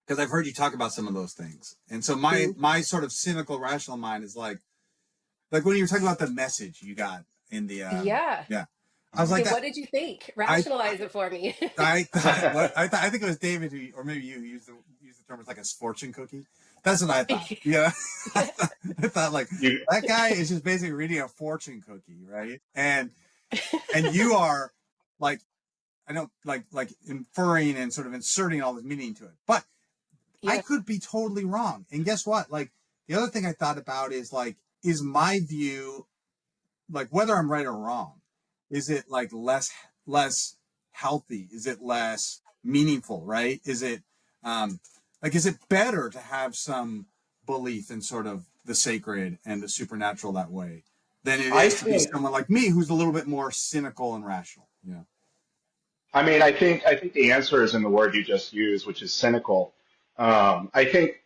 because I've heard you talk about some of those things, and so Mhm. my sort of cynical, rational mind is like when you were talking about the message you got in the Yeah. yeah, I was like Okay, that. what did you think? I Rationalize it for me. I thought what I think it was David who, or maybe you used the term as like a fortune cookie. That's what I thought. Yeah, Yeah. I thought like You that guy is just basically reading a fortune cookie, right? And you are like I don't like inferring and sort of inserting all this meaning into it, but I Yeah. could be totally wrong. And guess what? Like the other thing I thought about is like is my view like whether I'm right or wrong, is it like less healthy? Is it less meaningful? Right? Is it like is it better to have some belief in sort of the sacred and the supernatural that way than it I is to be think someone like me who's a little bit more cynical and rational? Yeah. I mean I think the answer is in the word you just used, which is cynical. I think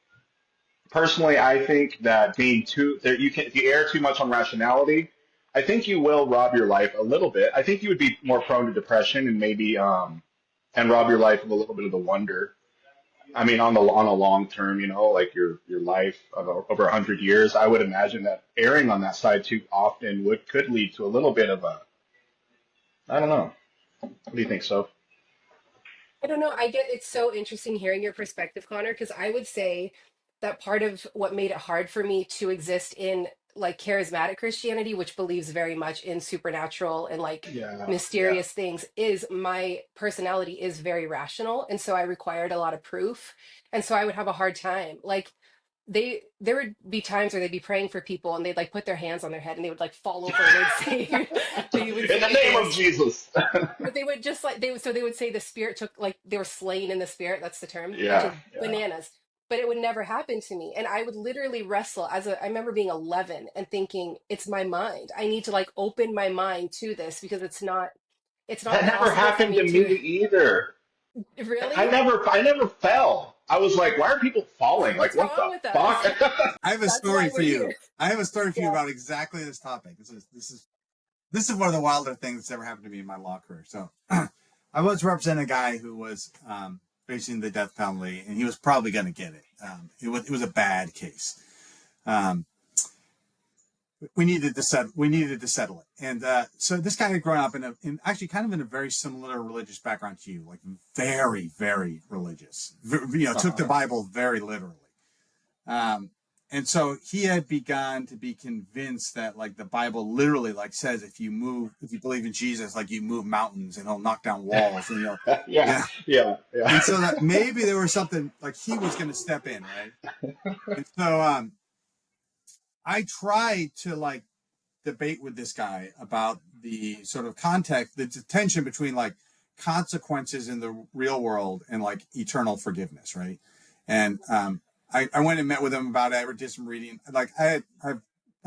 personally, I think that being too that you can if you err too much on rationality, I think you will rob your life a little bit. I think you would be more prone to depression and maybe and rob your life of a little bit of the wonder. I mean, on a long term, like your life of over 100 years, I would imagine that erring on that side too often would could lead to a little bit of a I don't know. What do you think, Soph? I don't know. I get it's so interesting hearing your perspective, Connor, because I would say that part of what made it hard for me to exist in like charismatic Christianity, which believes very much in supernatural and like Yeah, yeah. mysterious things, is my personality is very rational. And so I required a lot of proof. And so I would have a hard time. Like there would be times where they'd be praying for people and they'd like put their hands on their head and they would like fall over and they'd say they would In the say name of things, Jesus. but they would just like they would say the spirit took like they were slain in the spirit, that's the term, which Yeah, is yeah. bananas. But it would never happen to me. And I would literally wrestle I remember being 11 and thinking, it's my mind. I need to like open my mind to this because it's not That never possible for happened to me me to either. really. I never fell. I was like, why are people falling? Like, What's what wrong the with us? fuck? I have a That's why story for we're you. here. I have a story for you Yeah. about exactly this topic. This is one of the wilder things that's ever happened to me in my law career. So, I was representing a guy who was facing the death penalty, and he was probably going to get it. It was a bad case. Um, we needed to settle it, and so this guy had grown up in actually kind of in a very similar religious background to you, like very very religious. Took the Uh-huh. Bible very literally. Um, and so he had begun to be convinced that like the Bible literally like says if you believe in Jesus, like you move mountains and he'll knock down walls and Yeah, yeah. yeah, And yeah. so that maybe there was something like he was going to step in, right? And so I tried to like debate with this guy about the sort of context, the tension between like consequences in the real world and like eternal forgiveness, right? And I went and met with him about it. I did some reading. Like I've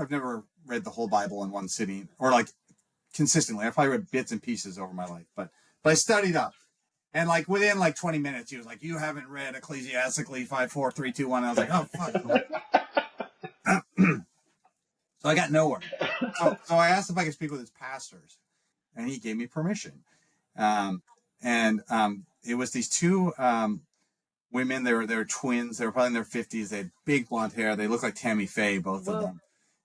never read the whole Bible in one sitting or like consistently. I probably read bits and pieces over my life, but I studied up. And like within like 20 minutes, he was like, "You haven't read Ecclesiastically 5, 4, 3, 2, 1." I was like, "Oh fuck." So I got nowhere. So I asked if I could speak with his pastors, and he gave me permission. Um, and it was these two women. They were twins. They were probably in their 50s. They had big blonde hair. They looked like Tammy Faye, both of Whoa. them.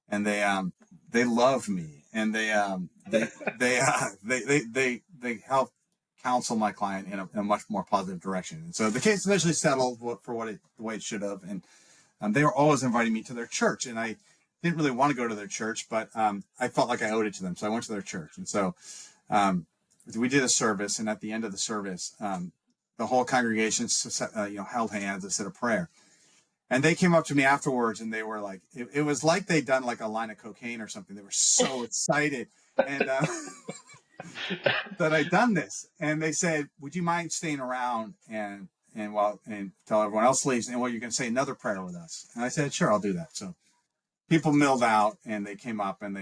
And they loved me, and they helped counsel my client in a much more positive direction. And so the case eventually settled the way it should have. And they were always inviting me to their church, and I didn't really want to go to their church, but I felt like I owed it to them, so I went to their church. And so um, we did a service, and at the end of the service, the whole congregation held hands and said a prayer. And they came up to me afterwards, and they were like, it was like they'd done like a line of cocaine or something. They were so excited, and that I'd done this. And they said, "Would you mind staying around and tell everyone else leaves, and you can say another prayer with us?" And I said, "Sure, I'll do that." So people milled out, and they came up, and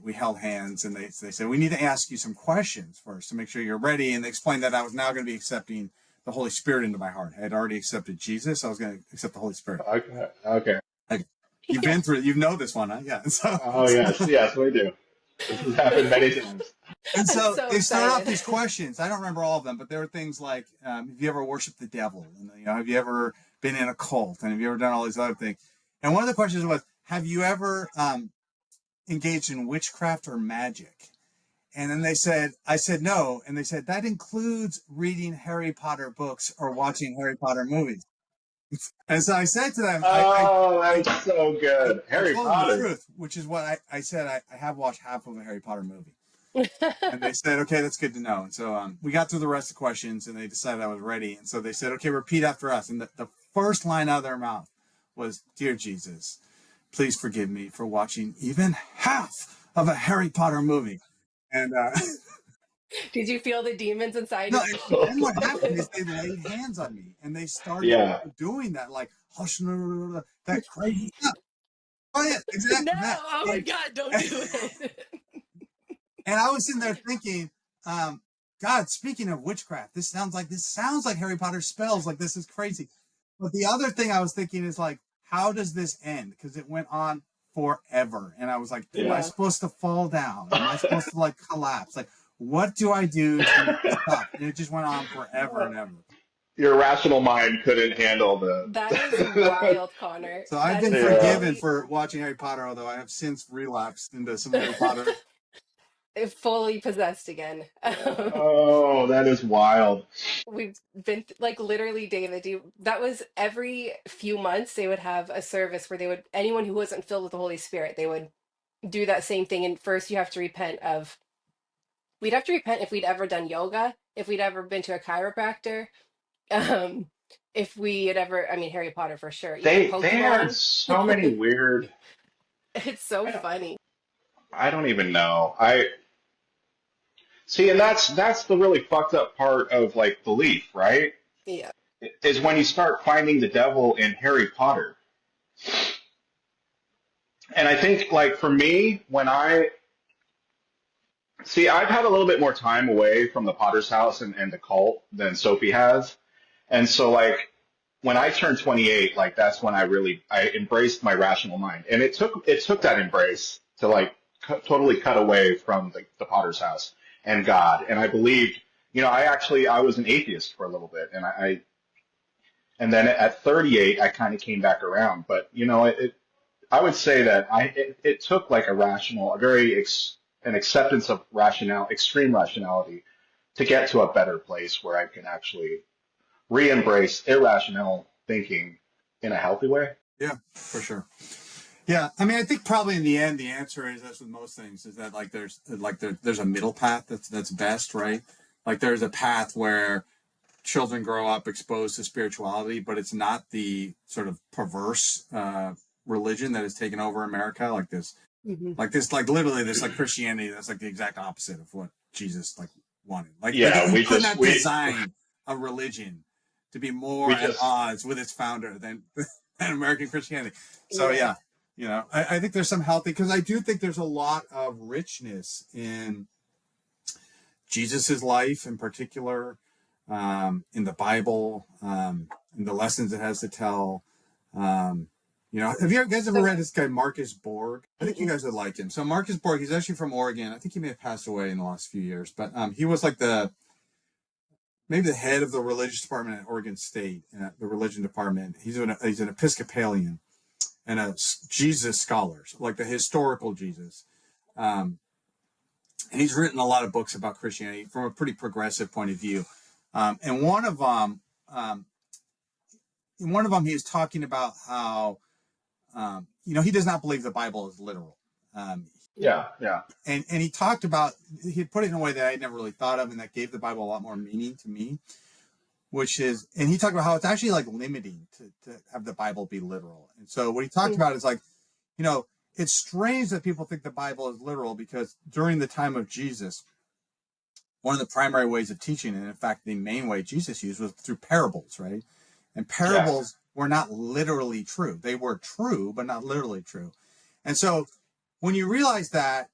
we held hands, and they said, "We need to ask you some questions first to make sure you're ready." And they explained that I was now going to be accepting the Holy Spirit into my heart. I had already accepted Jesus. I was going to accept the Holy Spirit. Okay, okay. Like, you've Yeah. been through it. You know this one, huh? Yeah. Oh yes, yes, we do. This has happened many times. And I'm so so they started off excited. these questions. I don't remember all of them, but there were things like, have you ever worshipped the devil? And, have you ever been in a cult? And have you ever done all these other things? And one of the questions was, have you ever engaged in witchcraft or magic? And then I said no. And they said, that includes reading Harry Potter books or watching Harry Potter movies. And so I said to them, Oh, I, that's so I, good. I Harry told them the Potter. truth, which is what I said. I have watched half of a Harry Potter movie. And they said, "Okay, that's good to know." And so we got through the rest of the questions, and they decided I was ready. And so they said, "Okay, repeat after us." And the first line out of their mouth was, "Dear Jesus, please forgive me for watching even half of a Harry Potter movie." And Did you feel the demons inside no, you and pushing then what happened is it? they laid hands on me, and they started Yeah. doing that, like hush, no, no, no, no, that crazy stuff. Oh yeah, No, exactly that. oh my God, don't do it. And I was sitting there thinking, God, speaking of witchcraft, this sounds like Harry Potter spells. Like this is crazy. But the other thing I was thinking is like, how does this end? Because it went on forever, and I was like, am I Yeah. Yeah. supposed to fall down? Am I supposed to like collapse? Like, what do I do to make this stop? And it just went on forever and ever. Your rational mind couldn't handle the. That is wild, Connor. So I've That been is Yeah. forgiven really for watching Harry Potter, although I have since relapsed into some Harry Potter. fully possessed again. Oh, that is wild. We've been like literally, David, that was every few months they would have a service where they would, anyone who wasn't filled with the Holy Spirit, they would do that same thing. And first you have to repent of, we'd have to repent if we'd ever done yoga, if we'd ever been to a chiropractor, um, if we had ever, I mean, Harry Potter for sure, even They had Pokemon. so many weird. It's so I don't, funny. I don't even know. I see, and that's the really fucked up part of like belief, right? Yeah. Is when you start finding the devil in Harry Potter. And I think like for me, when I see, I've had a little bit more time away from the Potter's house and the cult than Sophie has. And so like when I turned 28, like that's when I embraced my rational mind. And it took that embrace to like totally cut away from the Potter's house and God. And I believed, I was an atheist for a little bit, and then at 38 I kind of came back around. But I would say that it took like an acceptance of extreme rationality to get to a better place where I can actually re-embrace irrational thinking in a healthy way. Yeah, for sure. Yeah, I mean, I think probably in the end, the answer is, as with most things, is that like there's a middle path that's best, right? Like there's a path where children grow up exposed to spirituality, but it's not the sort of perverse religion that has taken over America, Hmm. like literally this like Christianity that's like the exact opposite of what Jesus like wanted. Like Yeah, he we could just not we design a religion to be more we at just odds with its founder than American Christianity. So Yeah. yeah, I think there's some healthy, because I do think there's a lot of richness in Jesus's life in particular, in the Bible, in the lessons it has to tell. Um, have you guys ever So, read this guy Marcus Borg? I think you mm-mm. guys would like him. So Marcus Borg, he's actually from Oregon. I think he may have passed away in the last few years, but he was like maybe the head of the religious department at Oregon State, the religion department. He's an Episcopalian and a Jesus scholar, like the historical Jesus. Um, and he's written a lot of books about Christianity from a pretty progressive point of view. And um, in one of them, he is talking about how he does not believe the Bible is literal. Um, Mhm. yeah. and he talked about, he put it in a way that I had never really thought of, and that gave the Bible a lot more meaning to me, and he talked about how it's actually like limiting to have the Bible be literal. And so what he talked Mm. about is like, you know, it's strange that people think the Bible is literal, because during the time of Jesus, one of the primary ways of teaching, and in fact, the main way Jesus used, was through parables, right? And Yes. parables were not literally true. They were true, but not literally true. And so when you realize that,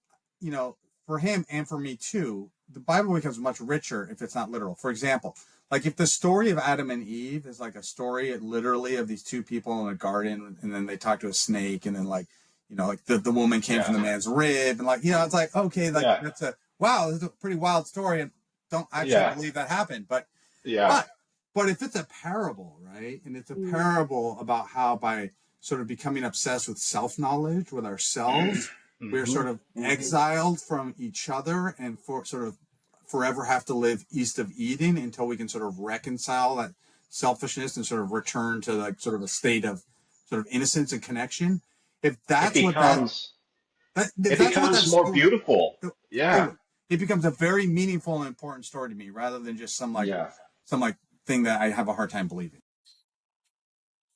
for him and for me too, the Bible becomes much richer if it's not literal. For example, like if the story of Adam and Eve is like a story literally of these two people in a garden, and then they talk to a snake, and then like, like the woman came from Yeah. the man's rib, and like, it's like, okay, like Yeah. that's a pretty wild story, and don't actually Yeah. believe that happened. But Yeah. but but if it's a parable, right? And it's a Mm. parable about how by sort of becoming obsessed with self-knowledge, with ourselves, we're Hmm. sort of exiled from each other, and for sort of forever have to live east of Eden until we can sort of reconcile that selfishness and sort of return to like sort of a state of sort of innocence and connection. If It that's what becomes if it that's what that becomes more story, beautiful. Yeah. totally, it becomes a very meaningful and important story to me, rather than just Yeah. some like thing that I have a hard time believing.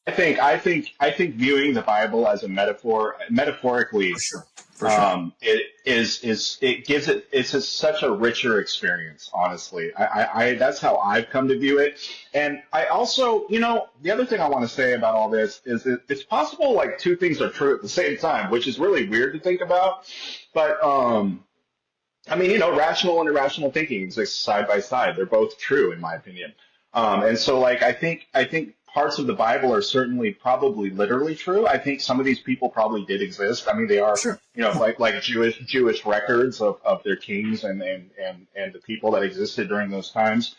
I think viewing the Bible as a For metaphorically, sure. For sure. it gives such a richer experience. Honestly, that's how I've come to view it. And I also, the other thing I want to say about all this is it's possible like two things are true at the same time, which is really weird to think about. But I mean, rational and irrational thinking is like side by side. They're both true in my opinion. And so like I think parts of the Bible are certainly probably literally true. I think some of these people probably did exist. I mean, they are, Sure. like Jewish records of their kings and the people that existed during those times.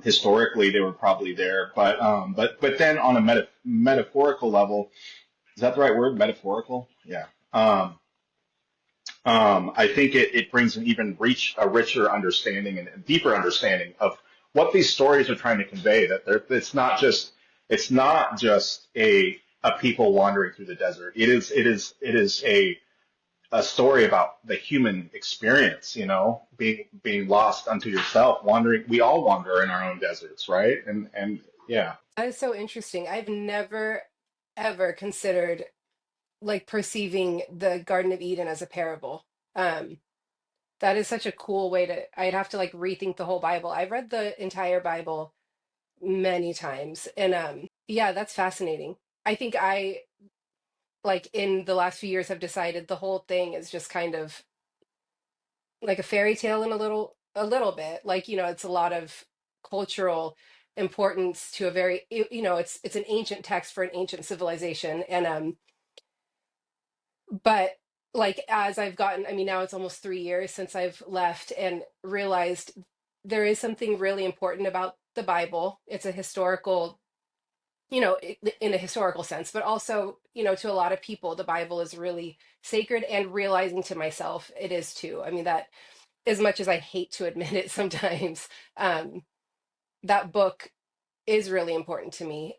Historically, they were probably there, but then on a metaphorical level, is that the right word? Metaphorical? Yeah. I think it brings an even a richer understanding and a deeper understanding of what these stories are trying to convey. That it's not just a people wandering through the desert. It is a story about the human experience. Being lost unto yourself, wandering. We all wander in our own deserts, right? And yeah, That is so interesting. I've never ever considered like perceiving the Garden of Eden as a parable. Um, that is such a cool way to, I'd have to like rethink the whole Bible. I've read the entire Bible many times, and yeah, that's fascinating. I think I like in the last few years have decided the whole thing is just kind of like a fairy tale in a little bit. Like, it's a lot of cultural importance to a very, it's an ancient text for an ancient civilization. And but like as I've gotten, I mean, now it's almost 3 years since I've left and realized there is something really important about the Bible. It's a historical, in a historical sense, but also, to a lot of people, the Bible is really sacred, and realizing to myself it is too. I mean, that as much as I hate to admit it sometimes, um, that book is really important to me.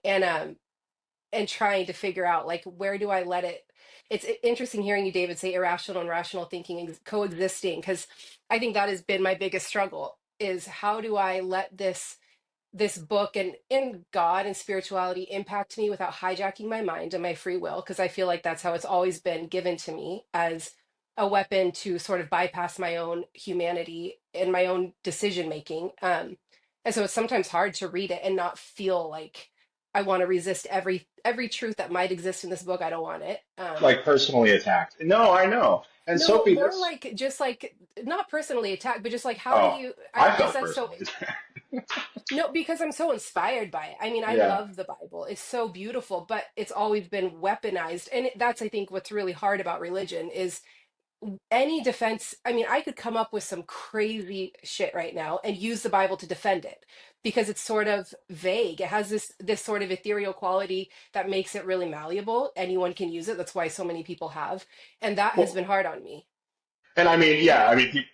And trying to figure out like where do I let it. It's interesting hearing you, David, say irrational and rational thinking coexisting, because I think that has been my biggest struggle, is how do I let this book and in God and spirituality impact me without hijacking my mind and my free will, because I feel like that's how it's always been given to me, as a weapon to sort of bypass my own humanity and my own decision making. And so it's sometimes hard to read it and not feel like I want to resist every truth that might exist in this book. I don't want it. like personally attacked. No, I know. And No, Sophie, more this. like just like not personally attacked, but just like how do Oh, you? I I guess felt that's so. personally attacked. No, because I'm so inspired by it. I mean, I Yeah. love the Bible. It's so beautiful, but it's always been weaponized. And that's, I think, what's really hard about religion is any defense. I mean, I could come up with some crazy shit right now and use the Bible to defend it, because it's sort of vague. It has this sort of ethereal quality that makes it really malleable. Anyone can use it. That's why so many people have. And that has Well, been hard on me. and I mean, yeah, I mean,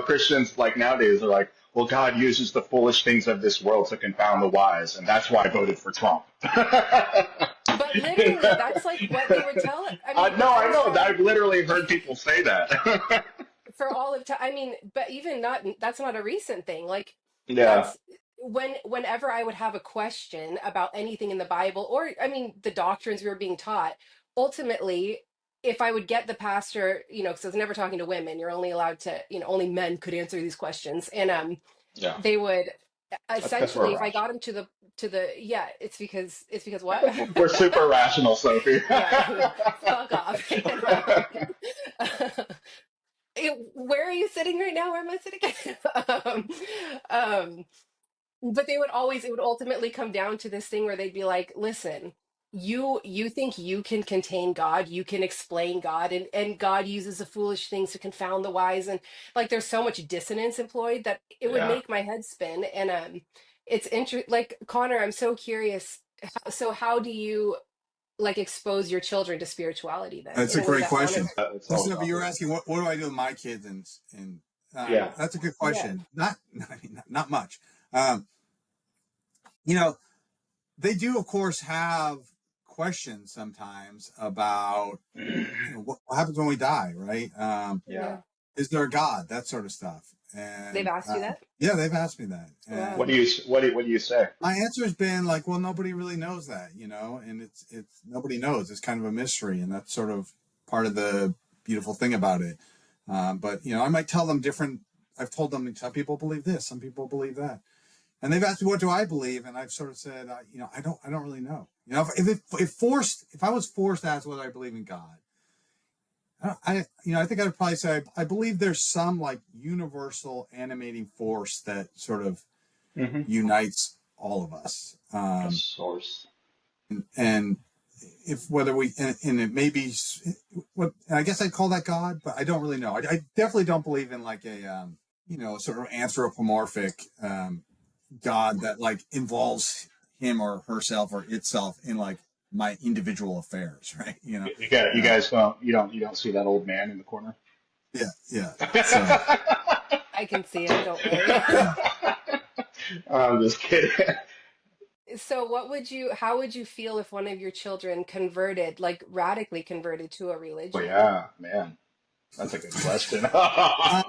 Christians like nowadays are like, well, God uses the foolish things of this world to confound the wise, and that's why I voted for Trump. But literally, that's like what they would tell it. I mean, when No, I I was know. trying I've literally heard people say that. for all of time. I mean, but even not, that's not a recent thing. Like Yeah. that's whenever I would have a question about anything in the Bible, or I mean the doctrines we were being taught, ultimately, if I would get the pastor, because I was never talking to women, you're only allowed to, only men could answer these questions. And Yeah. they would That's because we're essentially, if I got irrational. him to the yeah, it's because what? We're super rational, Sophie. Yeah, fuck off. And, where are you sitting right now? Where am I sitting? um, um, but it would ultimately come down to this thing where they'd be like, listen, you think you can contain God, you can explain God, and God uses the foolish things to confound the wise, and like there's so much dissonance employed that it would Yeah. make my head spin. And like Connor, I'm so curious. So how do you like expose your children to spirituality then That's in a a way great that question. honors? It's So, always Sophie, you were awkward. asking what do I do with my kids, and Yeah. that's a good Yeah, question. Not, I mean, not much. Um, you know, they do, of course, have questions sometimes about what happens when we die, right? Yeah. yeah. Is there a God? That sort of stuff. They've And asked you that? yeah, they've asked me that, What Wow. and do you what do you say? my answer has been like, well, nobody really knows that, and it's nobody knows. It's kind of a mystery, and that's sort of part of the beautiful thing about it. But I might tell them different. I've told them some people believe this, some people believe that, and they've asked me what do I believe, and I've sort of said, I don't really know. If I was forced to ask whether I believe in God, I think I'd probably say I believe there's some like universal animating force that sort of Hmm. unites all of us. A source. And if whether we and it may be what and I guess I'd call that God, but I don't really know. I definitely don't believe in like a sort of anthropomorphic God that like involves him or herself or itself in like my individual affairs, right? You Uh, guys don't you don't see that old man in the corner? Yeah, yeah. So I can see it, don't worry. yeah. I'm just kidding. So how would you feel if one of your children converted, like radically converted to a Oh religion? yeah, man, that's a good question. Uh,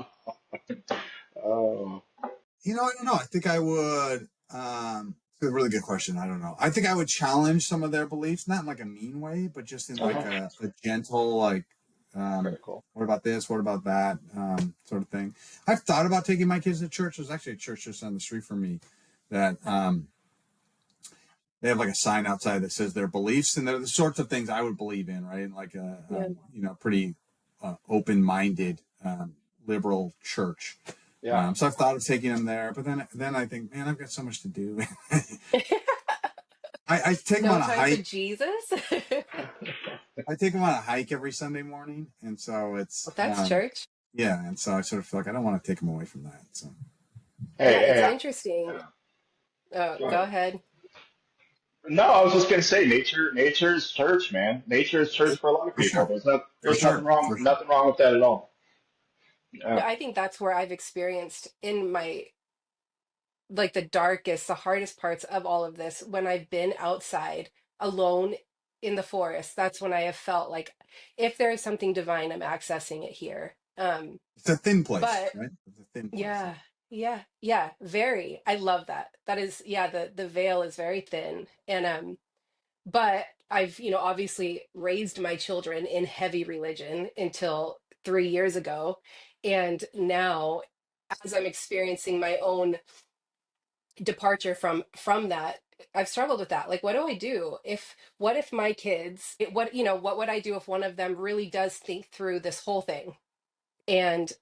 Oh, I don't know. I think I would. It's a really good question. I don't know. I think I would challenge some of their beliefs, not in like a mean way, but just in like uh-huh. a gentle, like, Critical. what about this? What about that? Sort of thing. I've thought about taking my kids to church. There's actually a church just down the street from me that they have like a sign outside that says their beliefs, and they're the sorts of things I would believe in, right? Like a Yeah. pretty open-minded liberal church. Yeah. So I've thought of taking them there, but then I think, man, I've got so much to do. I take them No on a time for hike. Jesus? I take them on a hike every Sunday morning, and so it's Well, that's church. yeah, and so I sort of feel like I don't want to take them away from that. So Hey, Yeah, it's hey. interesting. Yeah. Oh, Go go ahead. ahead. No, I was just gonna say nature is church, man. Nature is church for a lot of for people. sure, for There's sure, for sure. nothing wrong with that at all. Yeah, Yeah. I think that's where I've experienced in my like the darkest, the hardest parts of all of this when I've been outside alone in the forest. That's when I have felt like if there is something divine, I'm accessing it here. It's a thin place, But right? It's a thin place. yeah, yeah, yeah, very. I love that. That is, yeah, the veil is very thin. And but I've, obviously raised my children in heavy religion until 3 years ago. And now as I'm experiencing my own departure from that, I've struggled with that. Like, what do I do if what if my kids what would I do if one of them really does think through this whole thing and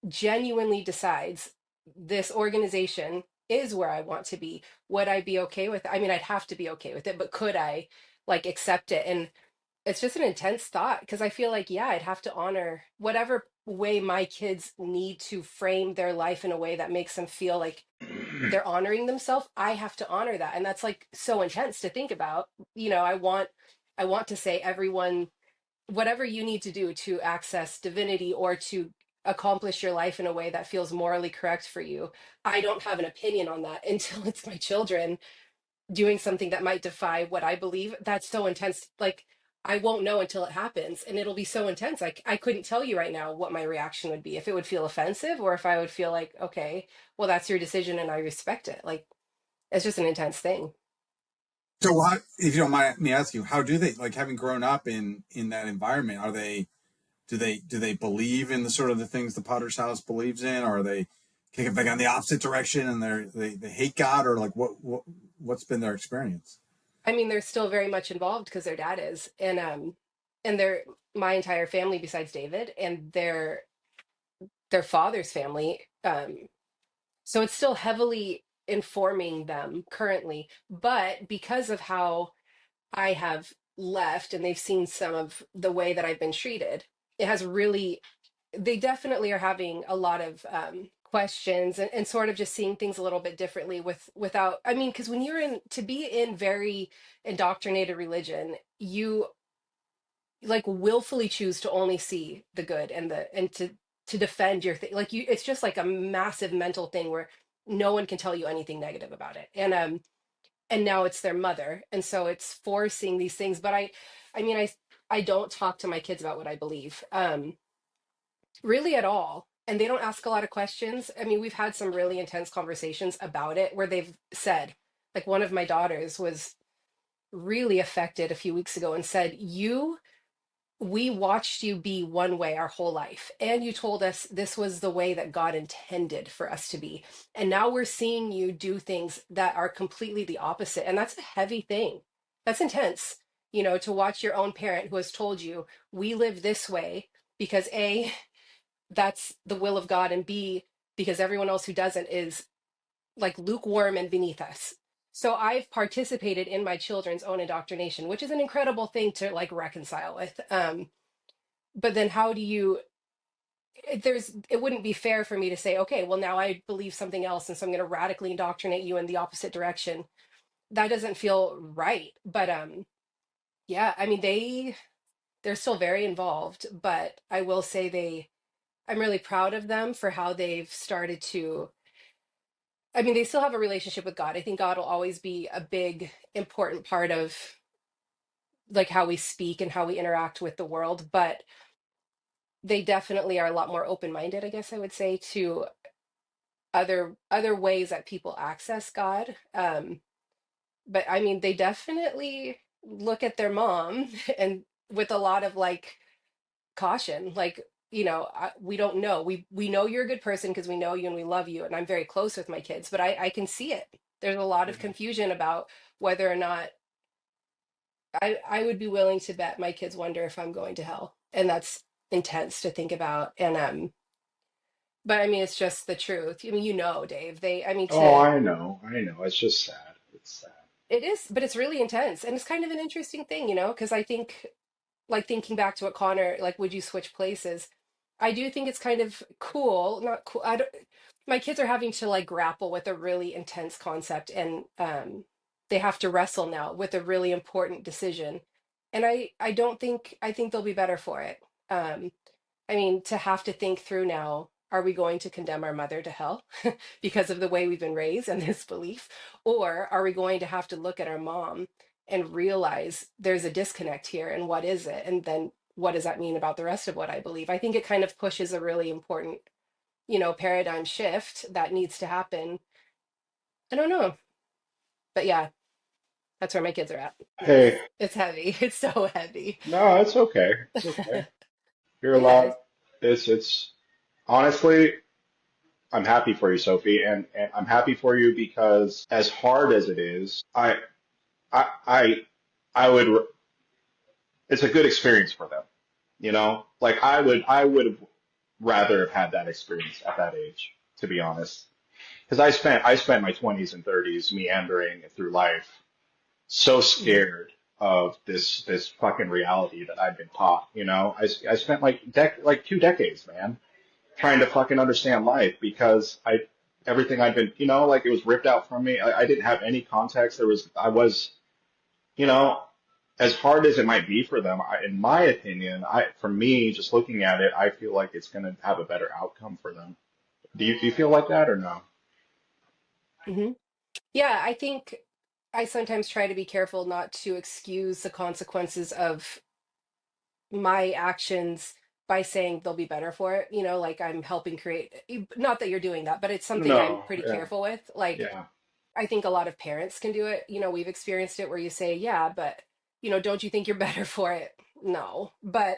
genuinely decides this organization is where I want to be? Would I be okay with it? I mean, I'd have to be okay with it, but could I like accept it? And it's just an intense thought because I feel like, yeah, I'd have to honor whatever way my kids need to frame their life in a way that makes them feel like they're honoring themselves. I have to honor that. And that's like so intense to think about. I want to say everyone, whatever you need to do to access divinity or to accomplish your life in a way that feels morally correct for you. I don't have an opinion on that until it's my children doing something that might defy what I believe. That's so intense. Like, I won't know until it happens, and it'll be so intense. I couldn't tell you right now what my reaction would be, if it would feel offensive or if I would feel like, okay, well, that's your decision and I respect it. Like, it's just an intense thing. So, if you don't mind me asking you, how do they like having grown up in that environment? Are they do they believe in the sort of the things the Potter's house believes in, or are they kicking back on the opposite direction and they hate God, or like what's been their experience? I mean, they're still very much involved because their dad is, and they're my entire family besides David, and their father's family. So it's still heavily informing them currently, but because of how I have left and they've seen some of the way that I've been treated, it has really, they definitely are having a lot of questions and sort of just seeing things a little bit differently without, I mean, because when you're in, to be in very indoctrinated religion, you like willfully choose to only see the good and to defend your thing. Like, you, it's just like a massive mental thing where no one can tell you anything negative about it. And now it's their mother, and so it's forcing these things. But I mean, I don't talk to my kids about what I believe really at all, and they don't ask a lot of questions. I mean, we've had some really intense conversations about it where they've said, like, one of my daughters was really affected a few weeks ago and said, you we watched you be one way our whole life, and you told us this was the way that God intended for us to be. And now we're seeing you do things that are completely the opposite. And that's a heavy thing. That's intense, to watch your own parent who has told you, we live this way because A, that's the will of God, and B, because everyone else who doesn't is like lukewarm and beneath us. So I've participated in my children's own indoctrination, which is an incredible thing to like reconcile with. But then how do you it wouldn't be fair for me to say, okay, well, now I believe something else, and so I'm going to radically indoctrinate you in the opposite direction. That doesn't feel right. But yeah, I mean, they're still very involved, but I will say I'm really proud of them for how they've started to, I mean, they still have a relationship with God. I think God will always be a big, important part of like how we speak and how we interact with the world, but they definitely are a lot more open-minded, I guess I would say, to other ways that people access God. But I mean, they definitely look at their mom and with a lot of like caution, like, we don't know. We know you're a good person because we know you and we love you, and I'm very close with my kids, but I can see it. There's a lot of Yeah. confusion about whether or not I would be willing to bet my kids wonder if I'm going to hell. And that's intense to think about. And but I mean it's just the truth. I mean, Dave, I mean Oh, to I know, I know. It's just sad. It's sad. it is, but it's really intense. And it's kind of an interesting thing, because I think like thinking back to what Connor, like, would you switch places? I do think it's kind of cool, not cool. I don't, my kids are having to like grapple with a really intense concept, and they have to wrestle now with a really important decision. And I don't think, I think they'll be better for it. Um, I mean, to have to think through now, are we going to condemn our mother to hell because of the way we've been raised and this belief? Or are we going to have to look at our mom and realize there's a disconnect here, and what is it? And then what does that mean about the rest of what I believe? I think it kind of pushes a really important, paradigm shift that needs to happen. I don't know. But yeah, that's where my kids are at. Hey, It's heavy. It's so heavy. no, it's okay. It's okay. You're Yeah. allowed. It's honestly, I'm happy for you, Sophie, and I'm happy for you because as hard as it is, I, I, I would. It's a good experience for them. Like I would have rather have had that experience at that age, to be honest. Because I spent my 20s and 30s meandering through life, so Mhm. scared of this fucking reality that I've been taught. I spent like 2 decades, man, trying to fucking understand life because everything I'd been, like it was ripped out from me. I didn't have any context. I was, you know, as hard as it might be for them, in my opinion, for me, just looking at it, I feel like it's going to have a better outcome for them. Do you feel like that or no? Mhm. Yeah, I think I sometimes try to be careful not to excuse the consequences of my actions by saying they'll be better for it, like I'm helping create, not that you're doing that, but it's something I'm No, pretty yeah, careful with. Like, yeah. I think a lot of parents can do it. We've experienced it where you say, yeah, but, don't you think you're better for it? No. But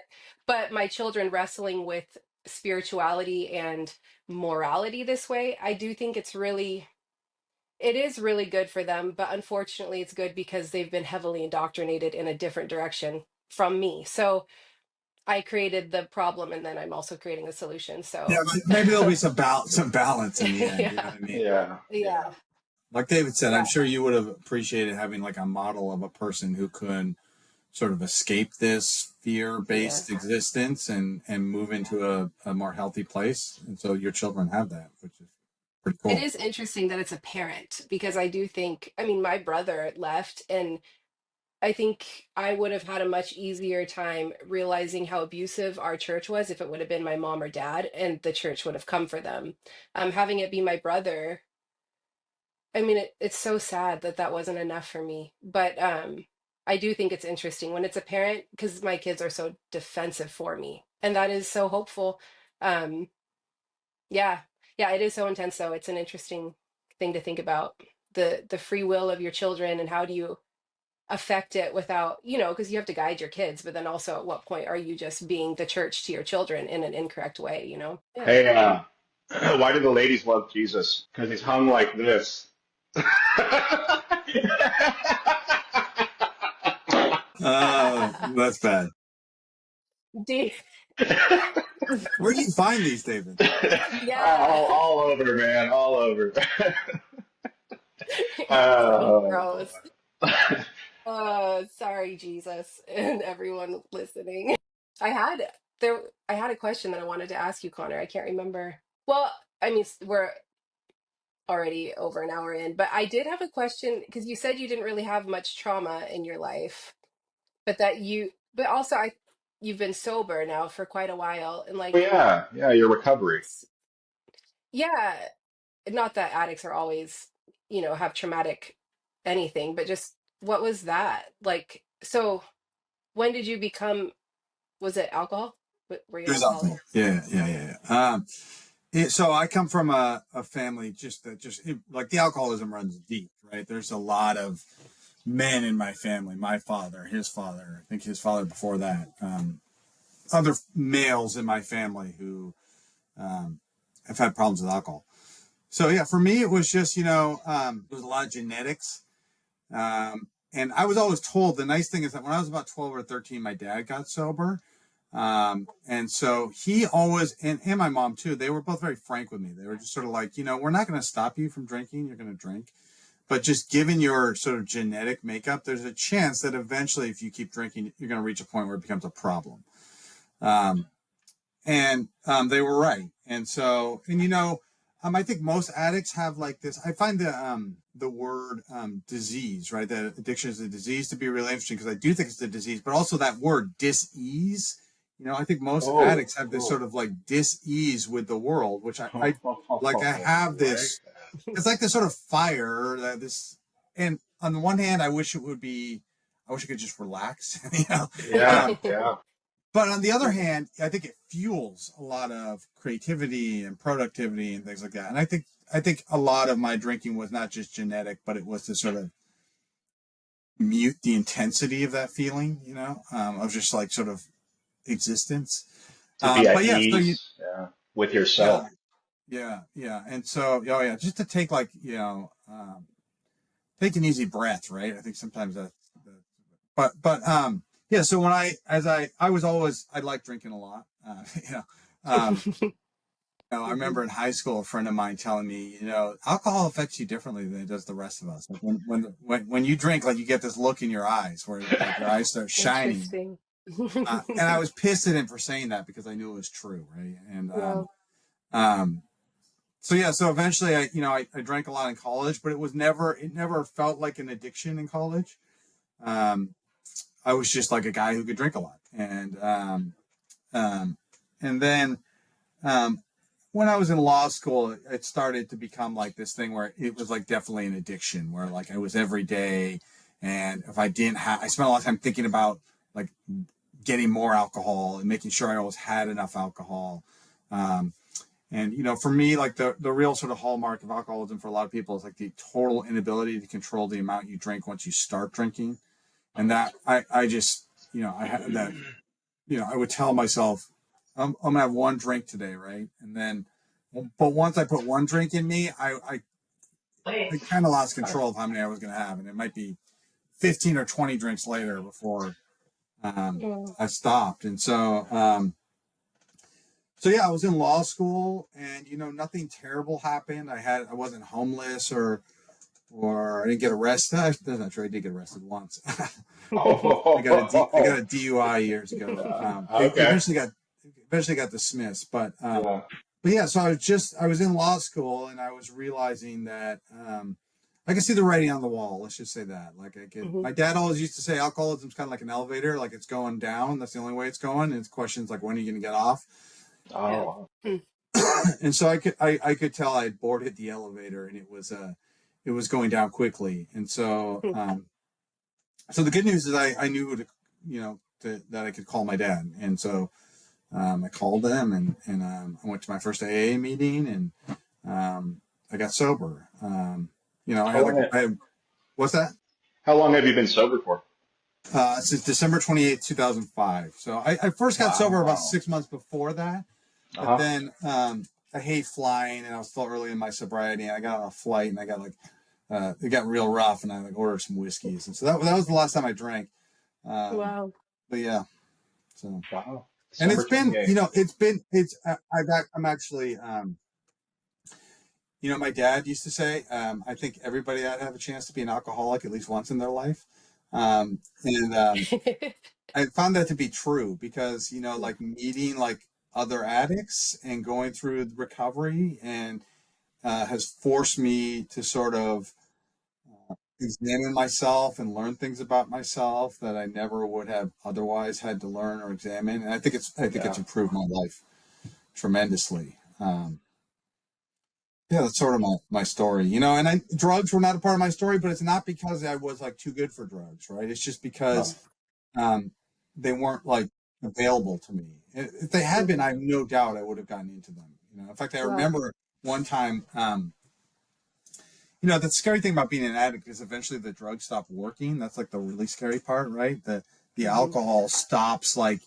my children wrestling with spirituality and morality this way, I do think it is really good for them, but unfortunately, it's good because they've been heavily indoctrinated in a different direction from me. So I created the problem, and then I'm also creating the solution. Yeah, So, but maybe there'll be some balance in the end. You know yeah, what I mean? Yeah, yeah, yeah. Like David said, I'm yeah, sure you would have appreciated having like a model of a person who could sort of escape this yeah. fear-based existence and move into a more healthy place. And so your children have that, which is pretty It cool. is interesting that it's a parent because I do think, I mean, my brother left, and I think I would have had a much easier time realizing how abusive our church was if it would have been my mom or dad, and the church would have come for them. Having it be my brother, I mean, it's so sad that that wasn't enough for me. But I do think it's interesting when it's a parent because my kids are so defensive for me, and that is so hopeful. Um, yeah, yeah, it is so intense though. It's an interesting thing to think about the free will of your children, and how do you affect it without, because you have to guide your kids, but then also at what point are you just being the church to your children in an incorrect way? Yeah. Hey, why do the ladies love Jesus? Because he's hung like this. That's bad. Do Where do you find these, David? yeah. all over, man, all over. You're so Oh gross. boy. Sorry, Jesus, and everyone listening. I had there I had a question that I wanted to ask you, Connor. I can't remember. Well, I mean, we're already over an hour in, but I did have a question because you said you didn't really have much trauma in your life, but that you, but also you've been sober now for quite a while, and Oh like, yeah, yeah, your recovery. yeah, not that addicts are always, have traumatic anything, but just what was that? Like, so when did you become, was it alcohol? Were you It an was alcoholic? awful. Yeah, yeah, yeah, yeah. So I come from a family like the alcoholism runs deep, right? There's a lot of men in my family. My father, his father, I think his father before that. Other males in my family who have had problems with alcohol. So yeah, for me it was just there was a lot of genetics. And I was always told the nice thing is that when I was about 12 or 13, my dad got sober. And so he always, and my mom too, they were both very frank with me. They were just sort of like, we're not going to stop you from drinking. You're going to drink. But just given your sort of genetic makeup, there's a chance that eventually, if you keep drinking, you're going to reach a point where it becomes a problem. Um, and they were right. And so, I think most addicts have like this. I find the word disease, right? That addiction is a disease to be really interesting because I do think it's a disease, but also that word dis-ease. I think most Oh, addicts have this sort oh. of like dis-ease with the world, which I like. I I have like this. It's like this sort of fire that this. And on the one hand, I wish it would be. I wish I could just relax. that. Yeah, yeah. But on the other hand, I think it fuels a lot of creativity and productivity and things like that. And I think a lot of my drinking was not just genetic, but it was to sort of mute the intensity of that feeling, of just like sort of existence. To be But at yeah, so ease, yeah, with yeah, yourself. yeah. And so, oh yeah, just to take like, take an easy breath, right? I think sometimes but yeah. So when I was always, I liked drinking a lot, um, I remember in high school, a friend of mine telling me, alcohol affects you differently than it does the rest of us. Like when you drink, like you get this look in your eyes where like your eyes start shining. Interesting. And I was pissed at him for saying that because I knew it was true, right? And Wow. um, so yeah, so eventually, I drank a lot in college, but it never felt like an addiction in college. Um, I was just like a guy who could drink a lot, um, and then um, when I was in law school, it started to become like this thing where it was like definitely an addiction, where like I was every day, and if I didn't have, I spent a lot of time thinking about like getting more alcohol and making sure I always had enough alcohol. Um, and for me, like the real sort of hallmark of alcoholism for a lot of people is like the total inability to control the amount you drink once you start drinking. And that I just I had that I would tell myself I'm gonna have one drink today, right? And then, but once I put one drink in me, I kind of lost control of how many I was gonna have, and it might be 15 or 20 drinks later before Mm. I stopped. And so yeah, I was in law school, and nothing terrible happened. I wasn't homeless or I didn't get arrested. That's not true. I did get arrested once. I got a DUI years ago. It Okay. eventually got dismissed, Yeah. but yeah. So I was in law school, and I was realizing that I could see the writing on the wall. Let's just say that. Like Mhm. my dad always used to say, alcoholism is kind of like an elevator. Like it's going down. That's the only way it's going. And it's questions like, when are you going to get off? Yeah. Oh. Mm. And so I could tell I had boarded the elevator, and it was going down quickly. And Mm. so the good news is I knew that I could call my dad. And so I called them, and I went to my first AA meeting, and I got sober. I How had like long? what's that? How long have you been sober for? Since December 28th, 2005. So I first got sober about Wow. 6 months before that, Uh but huh. then I hate flying, and I was still early in my sobriety, and I got on a flight, and I got like it got real rough, and I like ordered some whiskeys, and so that was the last time I drank. Um, Wow. but yeah, so Wow. and December 28th. I'm actually my dad used to say, I think everybody ought to have a chance to be an alcoholic at least once in their life. And I found that to be true because, like meeting like other addicts and going through the recovery and has forced me to sort of examine myself and learn things about myself that I never would have otherwise had to learn or examine. And I think Yeah. it's improved my life tremendously. Yeah, that's sort of my story, you know. And drugs were not a part of my story, but it's not because I was like too good for drugs, right? It's just No. because um, they weren't like available to me. If they had been, I Mhm. have no doubt I would have gotten into them. You know, in fact, I Wow. remember one time. You know, the scary thing about being an addict is eventually the drugs stop working. That's like the really scary part, right? The Hmm. alcohol stops like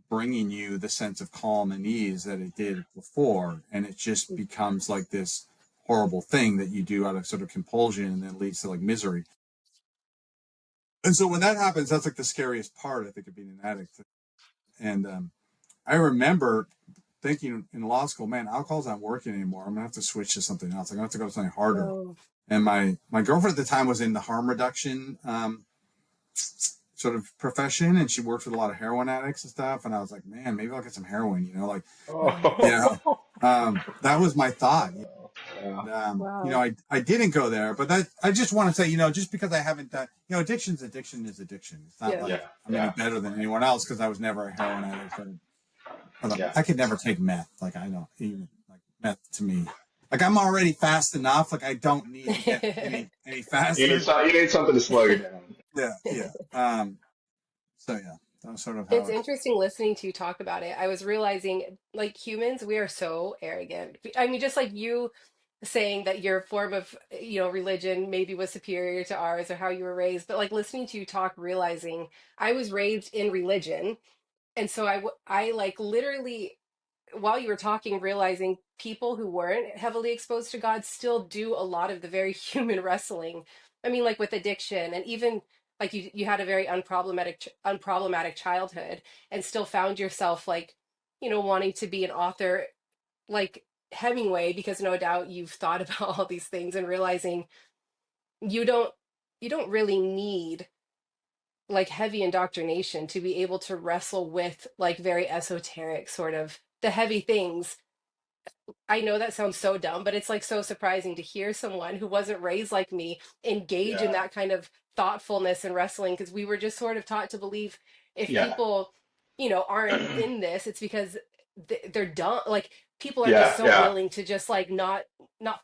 bringing you the sense of calm and ease that it did before, and it just becomes like this horrible thing that you do out of sort of compulsion, and then leads to like misery. And so when that happens, that's like the scariest part, I think, of being an addict. And I remember thinking in law school, man, alcohol's not working anymore. I'm gonna have to switch to something else. I'm gonna have to go to something harder. Oh. And my girlfriend at the time was in the harm reduction sort of profession, and she worked with a lot of heroin addicts and stuff. And I was like, man, maybe I'll get some heroin. You know, like you know, that was my thought. Yeah. You know, Wow. I didn't go there, but that I just want to say, you know, just because I haven't done, you know, addiction is addiction. It's not Yeah. like Yeah. I'm any Yeah. better than anyone else because I was never a heroin addict. Yeah. I could never take meth. Like I don't even like meth to me. Like I'm already fast enough. Like I don't need to get any faster. You need something to slow you down. Yeah, yeah. So yeah, that was sort of how It's it. interesting listening to you talk about it. I was realizing, like humans, we are so arrogant. I mean, just like you saying that your form of, religion maybe was superior to ours or how you were raised, but like listening to you talk, realizing I was raised in religion, and so I like literally while you were talking, realizing people who weren't heavily exposed to God still do a lot of the very human wrestling. I mean, like with addiction, and even like you had a very unproblematic childhood, and still found yourself like, wanting to be an author like Hemingway, because no doubt you've thought about all these things and realizing you don't you don't really need like heavy indoctrination to be able to wrestle with like very esoteric sort of the heavy things. I know that sounds so dumb, but it's like so surprising to hear someone who wasn't raised like me engage in Yeah. that kind of thoughtfulness and wrestling, because we were just sort of taught to believe if Yeah. people, aren't in this, it's because they're dumb. Like people are just Yeah. so Yeah. willing to just like not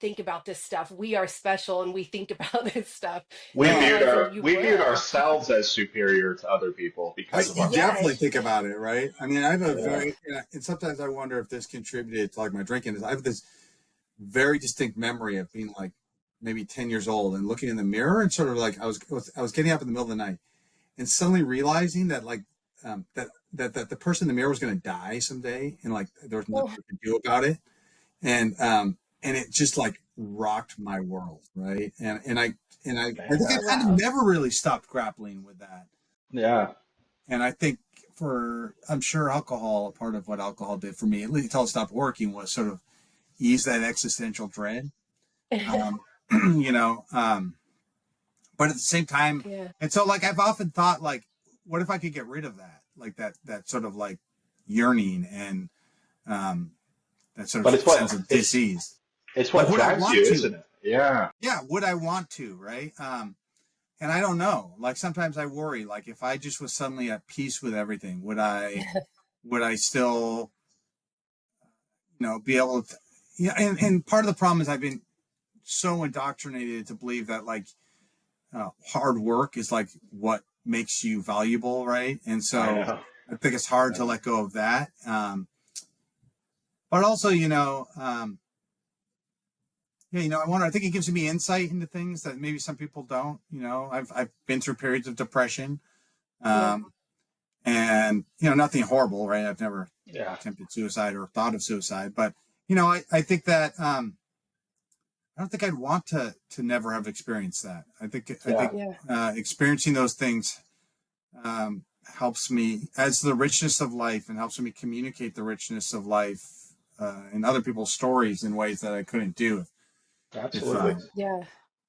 think about this stuff. We are special and we think about this stuff, and realizing you We viewed were. ourselves as superior to other people because of You our definitely Yes. think about it, right? I mean, I have a yeah. very, and sometimes I wonder if this contributed to like my drinking. Is I have this very distinct memory of being like maybe 10 years old and looking in the mirror and sort of like I was getting up in the middle of the night and suddenly realizing that like that the person in the mirror was going to die someday and like there was nothing Oh, we could do about it, and it just like rocked my world, right? I think I Yeah. kind of wow. never really stopped grappling with that. Yeah. And I think I'm sure alcohol, part of what alcohol did for me, at least until it stopped working, was sort of ease that existential dread. Um, you know, but at the same time, Yeah. and so like I've often thought, like, what if I could get rid of that, like that sort of like yearning and um, that sort of But sense of disease. it's Like, what would I drives want you, to? isn't it? Yeah. Yeah, would I want to? Right? And I don't know. Like sometimes I worry, like if I just was suddenly at peace with everything, would I still, be able to? Yeah, and part of the problem is I've been so indoctrinated to believe that like hard work is like what makes you valuable, right? And I so know. I think it's hard to Yeah. let go of that. But also, yeah, I wonder. I think it gives me insight into things that maybe some people don't. I've been through periods of depression, Yeah. um, and nothing horrible, right? I've never Yeah. attempted suicide or thought of suicide, but I think that I don't think I'd want to never have experienced that. I Yeah. think Yeah. experiencing those things helps me adds to the richness of life and helps me communicate the richness of life in other people's stories in ways that I couldn't do if Absolutely. Yeah.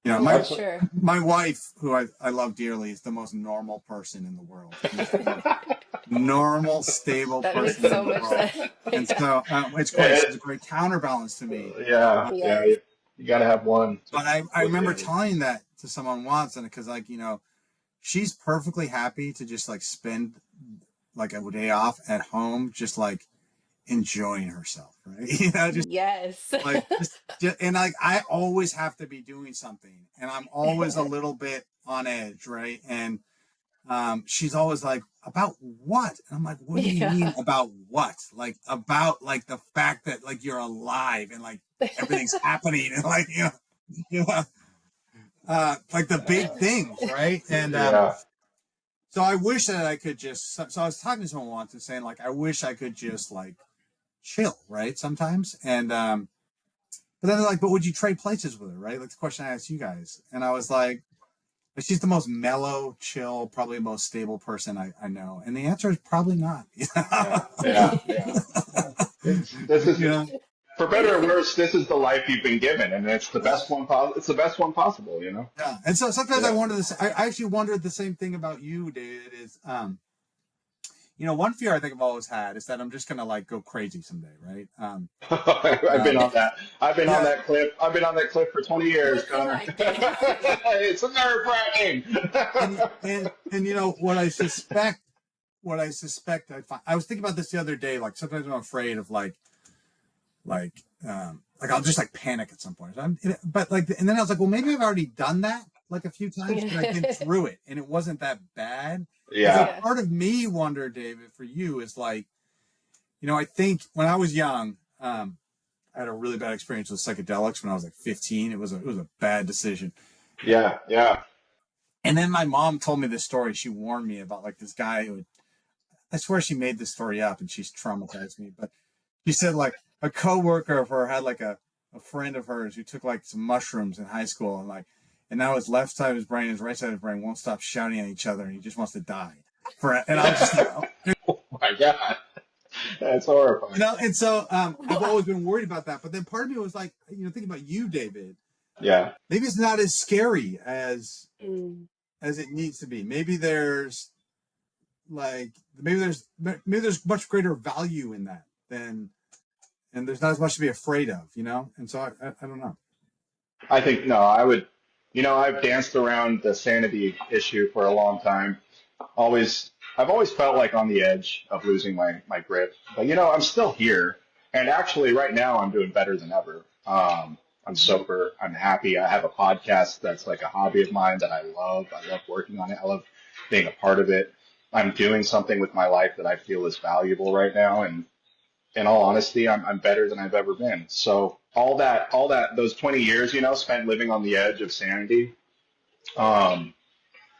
you know Oh, for my Absolutely. sure. my wife, who I love dearly, is the most normal person in the world. She's the most normal, stable That makes person in so the much world, sense. and Yeah. so it's great. She's a It, great counterbalance to me. yeah. Um, Yeah. Yes. You got to have one but to I with the remember other. telling that to someone once, and because like she's perfectly happy to just like spend like a day off at home, just like enjoying herself, right? Just Yes. like just and like I always have to be doing something, and I'm always a little bit on edge, right? And she's always like, about what? And I'm like, what do you mean Yeah. about what? Like about like the fact that like you're alive and like everything's happening and like you know like the big things, right? And Yeah. so I wish that I could just. So I was talking to someone once and saying like, I wish I could just like chill, right? Sometimes, and but then they're like, but would you trade places with her, right? Like the question I asked you guys, and I was like, she's the most mellow, chill, probably most stable person I know, and the answer is probably not. Yeah. Yeah. Yeah. This is, You know? for better or worse, this is the life you've been given, and it's the Yeah. best one. It's the best one possible. You know. Yeah. And so sometimes I Yeah. wonder this. I actually wondered the same thing about you, David. Is one fear I think I've always had is that I'm just gonna like go crazy someday, right? I've been Um, on that. I've been on yeah. that cliff. I've been on that cliff for 20 years, What's it Connor. like, Dave? It's nerve wracking. And what I suspect I find. I was thinking about this the other day. Like sometimes I'm afraid of like like I'll just like panic at some point. But like, and then I was like, well, maybe I've already done that like a few times, but I've been through it and it wasn't that bad. And so Yeah. Yeah. part of me wonder, David, for you is like, I think when I was young, I had a really bad experience with psychedelics when I was like 15. It was a bad decision. Yeah. Yeah. And then my mom told me this story. She warned me about like this guy who, I swear she made this story up and she's traumatized me. But she said like a coworker of her had like a friend of hers who took like some mushrooms in high school and now his left side of his brain and his right side of his brain won't stop shouting at each other and he just wants to die. And I was just like, oh, Oh my God. That's horrifying. and so I've Wow. always been worried about that. But then part of me was like, thinking about you, David. Yeah. Maybe it's not as scary Mm. as it needs to be. Like maybe there's much greater value in that than and there's not as much to be afraid of, And so I don't know. I think, no, I would, I've danced around the sanity issue for a long time. I've always felt like on the edge of losing my grip, but I'm still here. And actually right now I'm doing better than ever. I'm sober. I'm happy. I have a podcast that's like a hobby of mine that I love. I love working on it. I love being a part of it. I'm doing something with my life that I feel is valuable right now. And in all honesty, I'm better than I've ever been. So those 20 years, spent living on the edge of sanity, um,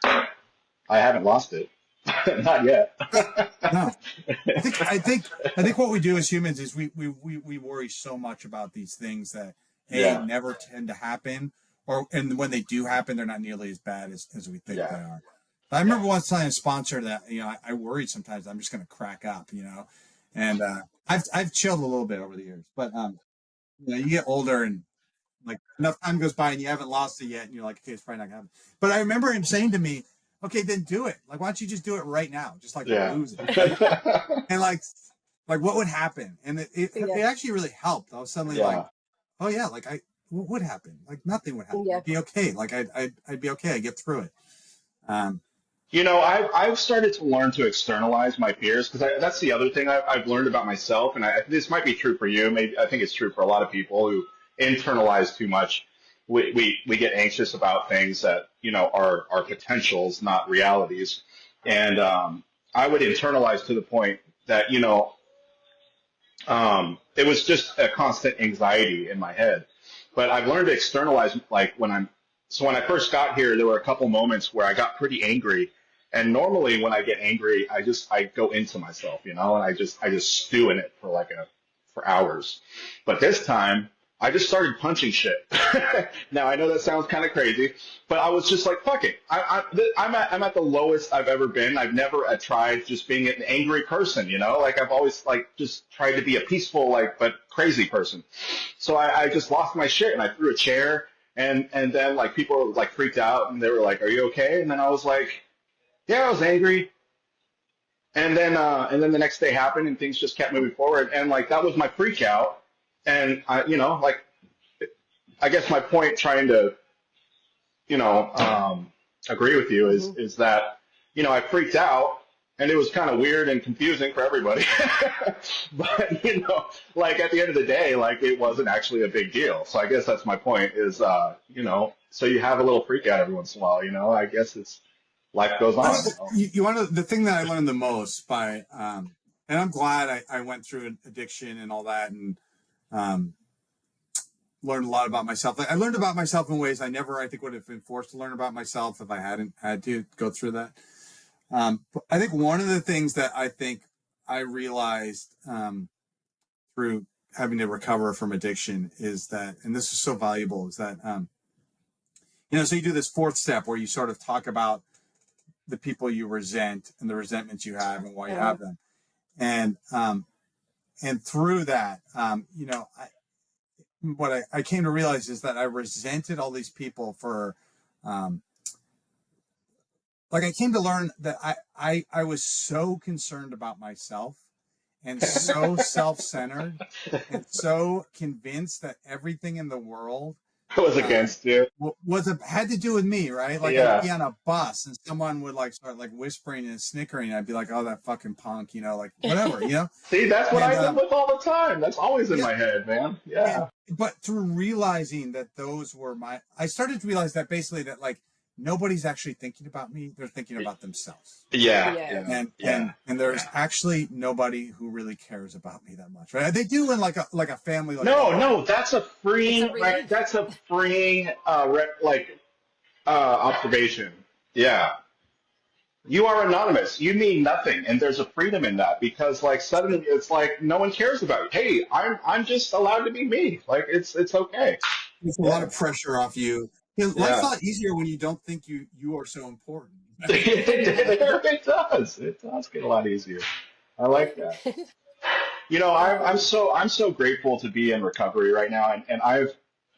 I haven't lost it. Not yet. No, I think what we do as humans is we worry so much about these things that Yeah. never tend to happen, and when they do happen, they're not nearly as bad as we think they Yeah. are. I Yeah. remember once telling a sponsor that I worried sometimes I'm just going to crack up, and I've chilled a little bit over the years, but you get older and like enough time goes by and you haven't lost it yet, and you're like, okay, it's probably not gonna happen. But I remember him saying to me, okay, then do it. Like, why don't you just do it right now? Just like Yeah. lose it, right? And like what would happen? And it Yeah. actually really helped. I was suddenly like, Yeah. oh yeah, like what would happen? Like nothing would happen. Yeah. I'd be okay. Like I'd be okay. I'd get through it. Um, I've started to learn to externalize my fears because that's the other thing I've learned about myself, and this might be true for you. Maybe I think it's true for a lot of people who internalize too much. We get anxious about things that are potentials, not realities, and I would internalize to the point that it was just a constant anxiety in my head. But I've learned to externalize, like when I first got here, there were a couple moments where I got pretty angry. And normally when I get angry, I go into myself, and I just stew in it for hours. But this time I just started punching shit. Now I know that sounds kind of crazy, but I was just like, fuck it. I'm at the lowest I've ever been. I've never tried just being an angry person, like I've always like just tried to be a peaceful, but crazy person. So I just lost my shit and I threw a chair and then like people like freaked out and they were like, are you okay? And then I was like, yeah, I was angry. And then the next day happened and things just kept moving forward. And like, that was my freak out. And I guess my point trying to, agree with you Hmm. is that, I freaked out and it was kind of weird and confusing for everybody. But, like at the end of the day, like it wasn't actually a big deal. So I guess that's my point is, so you have a little freak out every once in a while, I guess it's life goes I on. know you want to, the thing that I learned the most by, and I'm glad I went through addiction and all that, and um, learned a lot about myself. I learned about myself in ways I never, I think, would have been forced to learn about myself if I hadn't had to go through that. I think one of the things that I think I realized through having to recover from addiction is that, and this is so valuable, is that, so you do this fourth step where you sort of talk about the people you resent and the resentments you have and why you Uh, have them. And through that, what I came to realize is that I resented all these people for, um, like I came to learn that I was so concerned about myself and so self-centered and so convinced that everything in the world It was um, against you. had to do with me, right? Like I'd Yeah. be on a bus and someone would like start like whispering and snickering. I'd be like, "Oh, that fucking punk," like whatever. See, that's what And I live with all the time. That's always in yeah, my head, man. and Yeah. but through realizing that those were I started to realize that basically that like nobody's actually thinking about me; they're thinking about themselves. Yeah. yes. Yeah. And Yeah. there's actually nobody who really cares about me that much, right? They do in like a family, like No, oh, no, that's a It's a freeing, right? relief. That's a freeing, observation. Yeah. You are anonymous. You mean nothing, and there's a freedom in that because, like, suddenly it's like no one cares about you. Hey, I'm just allowed to be me. Like, it's okay. it's a lot Yeah, of pressure off you. Life's a yeah. lot easier when you don't think you are so important. It does. It does get a lot easier. I like that. um, I'm so grateful to be in recovery right now, and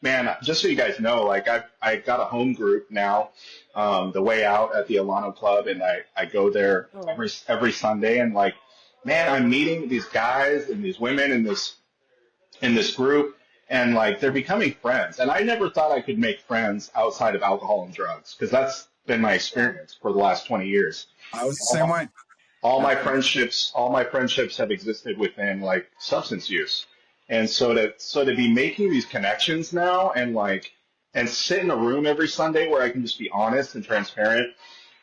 man, just so you guys know, like I got a home group now, the way out at the Alano Club, and I go there oh, every Sunday, and like, man, I'm meeting these guys and these women in this group, and like they're becoming friends, and I never thought I could make friends outside of alcohol and drugs because that's been my yeah. experience for the last 20 years. I was the same way. All my friendships have existed within like substance use, and so to be making these connections now and sit in a room every Sunday where I can just be honest and transparent,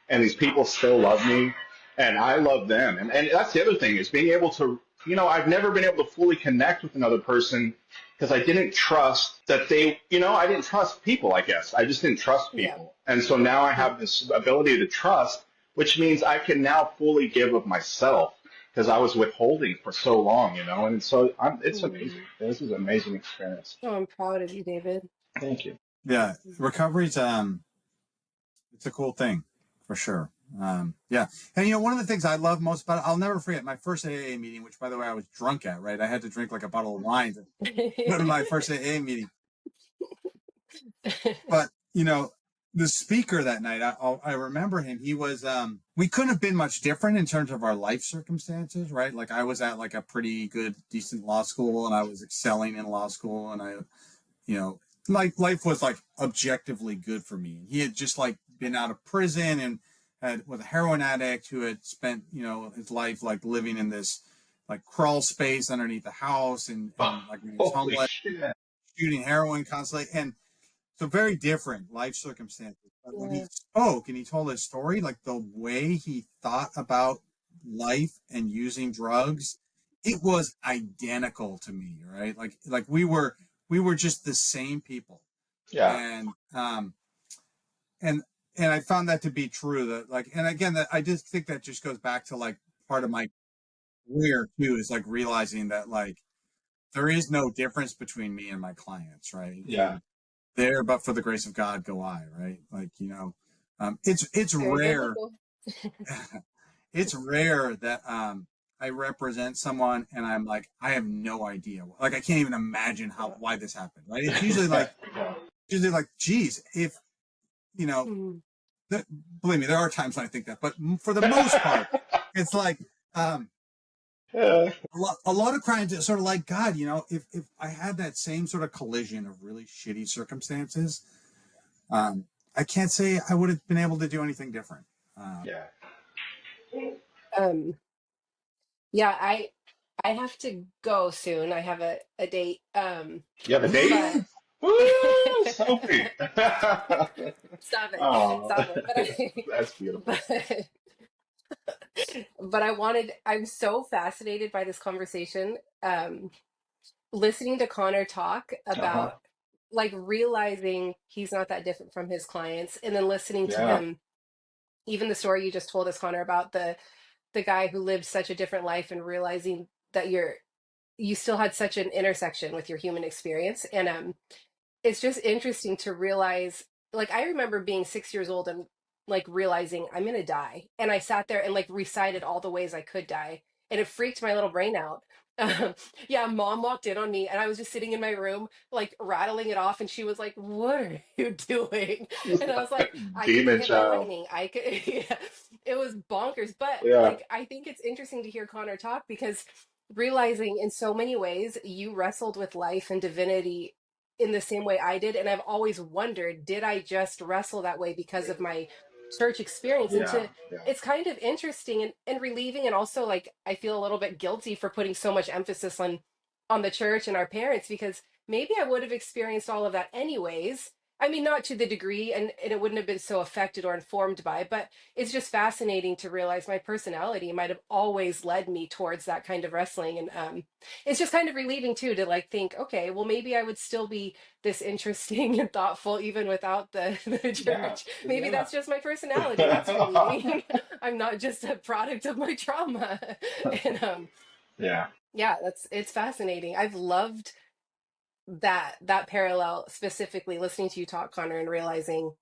and these people still love me, and I love them, and that's the other thing is being able to, I've never been able to fully connect with another person because I didn't trust that I didn't trust people. I guess I just didn't trust Yeah. people, and so now I Yeah. have this ability to trust, which means I can now fully give of myself because I was withholding for so long, and so it's amazing. Mhm. This is an amazing experience. Oh, I'm proud of you, David. Thank you. Yeah, recovery's it's a cool thing for sure. Yeah, and one of the things I love most about it, I'll never forget my first AA meeting, which by the way I was drunk at. Right, I had to drink like a bottle of wine to go to my first AA meeting. But the speaker that night, I remember him. He was we couldn't have been much different in terms of our life circumstances, right? Like I was at like a pretty good, decent law school, and I was excelling in law school, and I, like life was like objectively good for me. He had just like been out of prison and was a heroin addict who had spent his life like living in this like crawl space underneath the house, and like he was Holy homeless, shit. shooting heroin constantly, and so very different life circumstances. But when he Yeah. spoke and he told his story, like the way he thought about life and using drugs, it was identical to me, right? Like we were just the same people. Yeah. And and and I found that to be true. That like, and again, that I just think that just goes back to like part of my career too, is like realizing that like there is no difference between me and my clients, right? Yeah. And there, but for the grace of God, go I, right? Like, it's Very rare. biblical. It's rare that I represent someone and I'm like, I have no idea. Like, I can't even imagine why this happened, right? It's usually like, geez, if you know, Mhm. believe me, there are times when I think that, but for the most part, it's like um, Yeah. a lot of crimes. It's sort of like God, if I had that same sort of collision of really shitty circumstances. I can't say I would have been able to do anything different. Yeah. Um, yeah, I have to go soon. I have a date. You have a date? But Woo, Sophie. stop it. Oh, Stop it. But that's beautiful. but but I'm so fascinated by this conversation. Listening to Connor talk Uh-huh. about like realizing he's not that different from his clients, and then listening to Yeah. him, even the story you just told us, Connor, about the guy who lived such a different life and realizing that you still had such an intersection with your human experience. And it's just interesting to realize, like, I remember being 6 years old and like realizing I'm gonna die, and I sat there and like recited all the ways I could die, and it freaked my little brain out. um, yeah, mom walked in on me and I was just sitting in my room like rattling it off, and she was like, what are you doing? And I was like, I could get Demon hit by child. lightning, I could yeah. It was bonkers, but Yeah. like I think it's interesting to hear Connor talk, because realizing in so many ways you wrestled with life and divinity in the same way I did. And I've always wondered, did I just wrestle that way because of my church experience? And Yeah. to Yeah. it's kind of interesting and relieving, and also like I feel a little bit guilty for putting so much emphasis on the church and our parents, because maybe I would have experienced all of that anyways. I mean, not to the degree, and it wouldn't have been so affected or informed by, but it's just fascinating to realize my personality might have always led me towards that kind of wrestling. And it's just kind of relieving too to like think, okay, well maybe I would still be this interesting and thoughtful even without the Yeah. church. Maybe Yeah. that's just my personality. That's relieving. I'm not just a product of my trauma. And Yeah. yeah, it's fascinating. I've loved that parallel, specifically listening to you talk, Connor, and realizing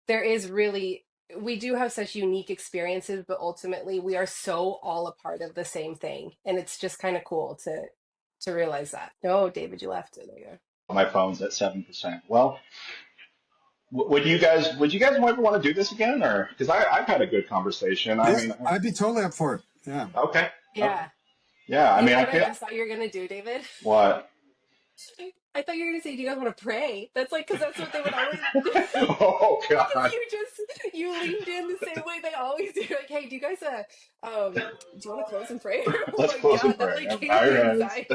there is really, we do have such unique experiences, but ultimately we are so all a part of the same thing, and it's just kind of cool to realize that. No, David, you left it. There you go. My phone's at 7%. Well, would you guys ever want to do this again, or because I've had a good conversation. I Yeah, mean, I'd be totally up for it. Yeah. okay. Okay. Yeah, Yeah. I you mean, know I what I feel just thought you were gonna do, David? what? I thought you were gonna say, do you guys want to pray? That's like, because that's what they would always do. Oh God. You just, you leaned in the same way they always do. Like, hey, do you guys do you want to close in prayer? Oh Let's my close in God, that prayer. like Yeah, gave bow me your heads. anxiety.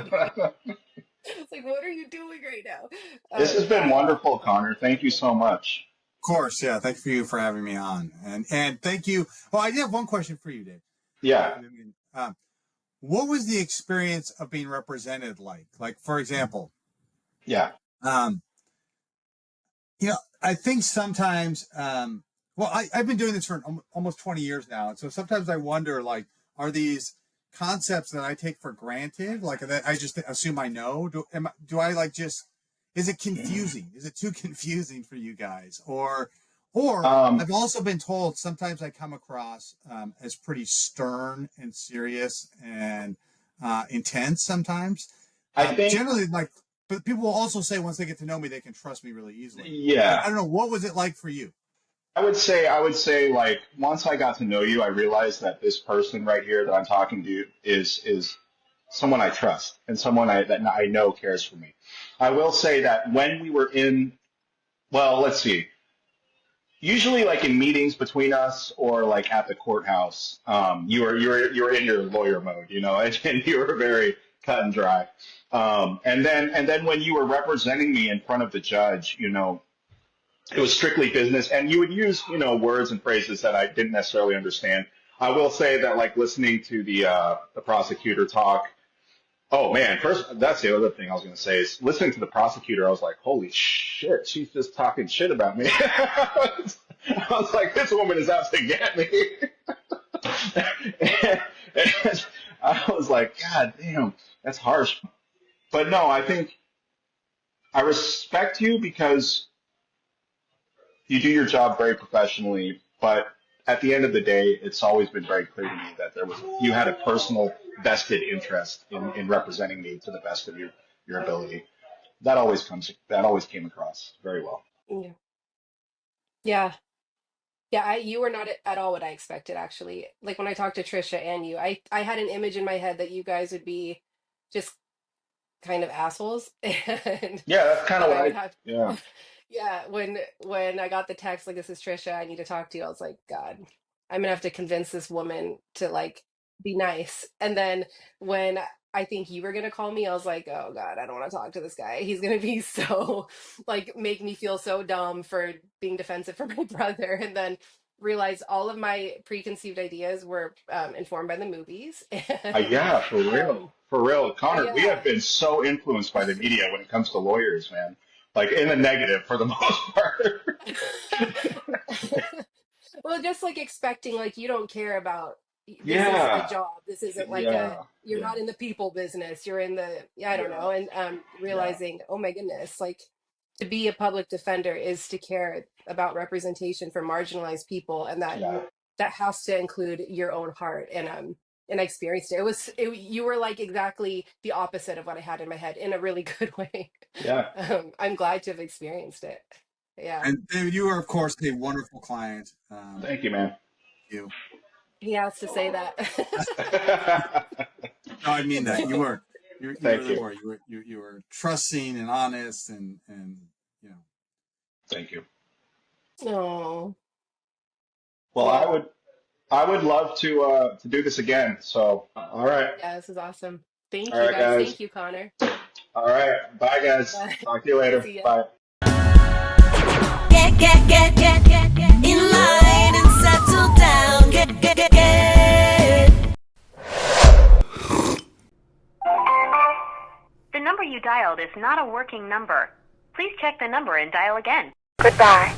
It's like, what are you doing right now? This has been Yeah. wonderful, Connor. Thank you so much. Of course, yeah. Thank you for having me on, and thank you. Well, I did have one question for you, Dave. Yeah. I mean, what was the experience of being represented like? Like, for example, Yeah. um, I think sometimes, well, I've been doing this for almost 20 years now. And so sometimes I wonder, like, are these concepts that I take for granted, like that I just assume I know? Do I like just, is it confusing? Is it too confusing for you guys? Or Um, I've also been told sometimes I come across as pretty stern and serious and intense sometimes. I think, Generally, like, but people will also say once they get to know me, they can trust me really easily. I yeah. don't know. What was it like for you? I would say, like, once I got to know you, I realized that this person right here that I'm talking to is someone I trust and someone that I know cares for me. I will say that when we were in, well, let's see, usually like in meetings between us or like at the courthouse, you were in your lawyer mode, and you were very cut and dry. And then when you were representing me in front of the judge, it was strictly business, and you would use words and phrases that I didn't necessarily understand. I will say that, like, listening to the prosecutor talk. Oh man, first, that's the other thing I was going to say is listening to the prosecutor. I was like, holy shit, she's just talking shit about me. I was like, this woman is out to get me. And I was like, God damn, that's harsh. But no, I think I respect you because you do your job very professionally, but at the end of the day, it's always been very clear to me that you had a personal vested interest in representing me to the best of your ability. That always came across very well. Yeah. Yeah. Yeah, you were not at all what I expected, actually. Like when I talked to Trisha and you, I had an image in my head that you guys would be just kind of assholes, and Yeah, that's kind of that what I would I have yeah. Yeah, when I got the text like this is Trisha, I need to talk to you. I was like, God, I'm gonna have to convince this woman to like be nice. And then when I think you were gonna call me, I was like, oh God, I don't want to talk to this guy. He's gonna be so like make me feel so dumb for being defensive for my brother. And then realized all of my preconceived ideas were informed by the movies. And Yeah, for real. For real. Connor, we yeah. have been so influenced by the media when it comes to lawyers, man. Like in the negative for the most part. Well, just like expecting, like you don't care about this is a Yeah. job. This isn't like a Yeah. you're Yeah. not in the people business. You're in the yeah, I don't Yeah. know. And Yeah. realizing, oh my goodness, like to be a public defender is to care about representation for marginalized people, and Yeah. that has to include your own heart. And I experienced it. You were like exactly the opposite of what I had in my head in a really good way. Yeah. I'm glad to have experienced it. Yeah. And David, you are of course a wonderful client. Thank you, man. You. He has to say that. No, I mean that you were. You Thank really you. were. You were trusting and honest and you know. Thank you. Oh, Well, yeah. I would love to do this again. So, all right. Yeah, this is awesome. Thank All you right, guys. guys. Thank you, Connor. All right. Bye, guys. Bye. Talk to you later. See ya. Bye. Get in line and settle down. Get. The number you dialed is not a working number. Please check the number and dial again. Goodbye.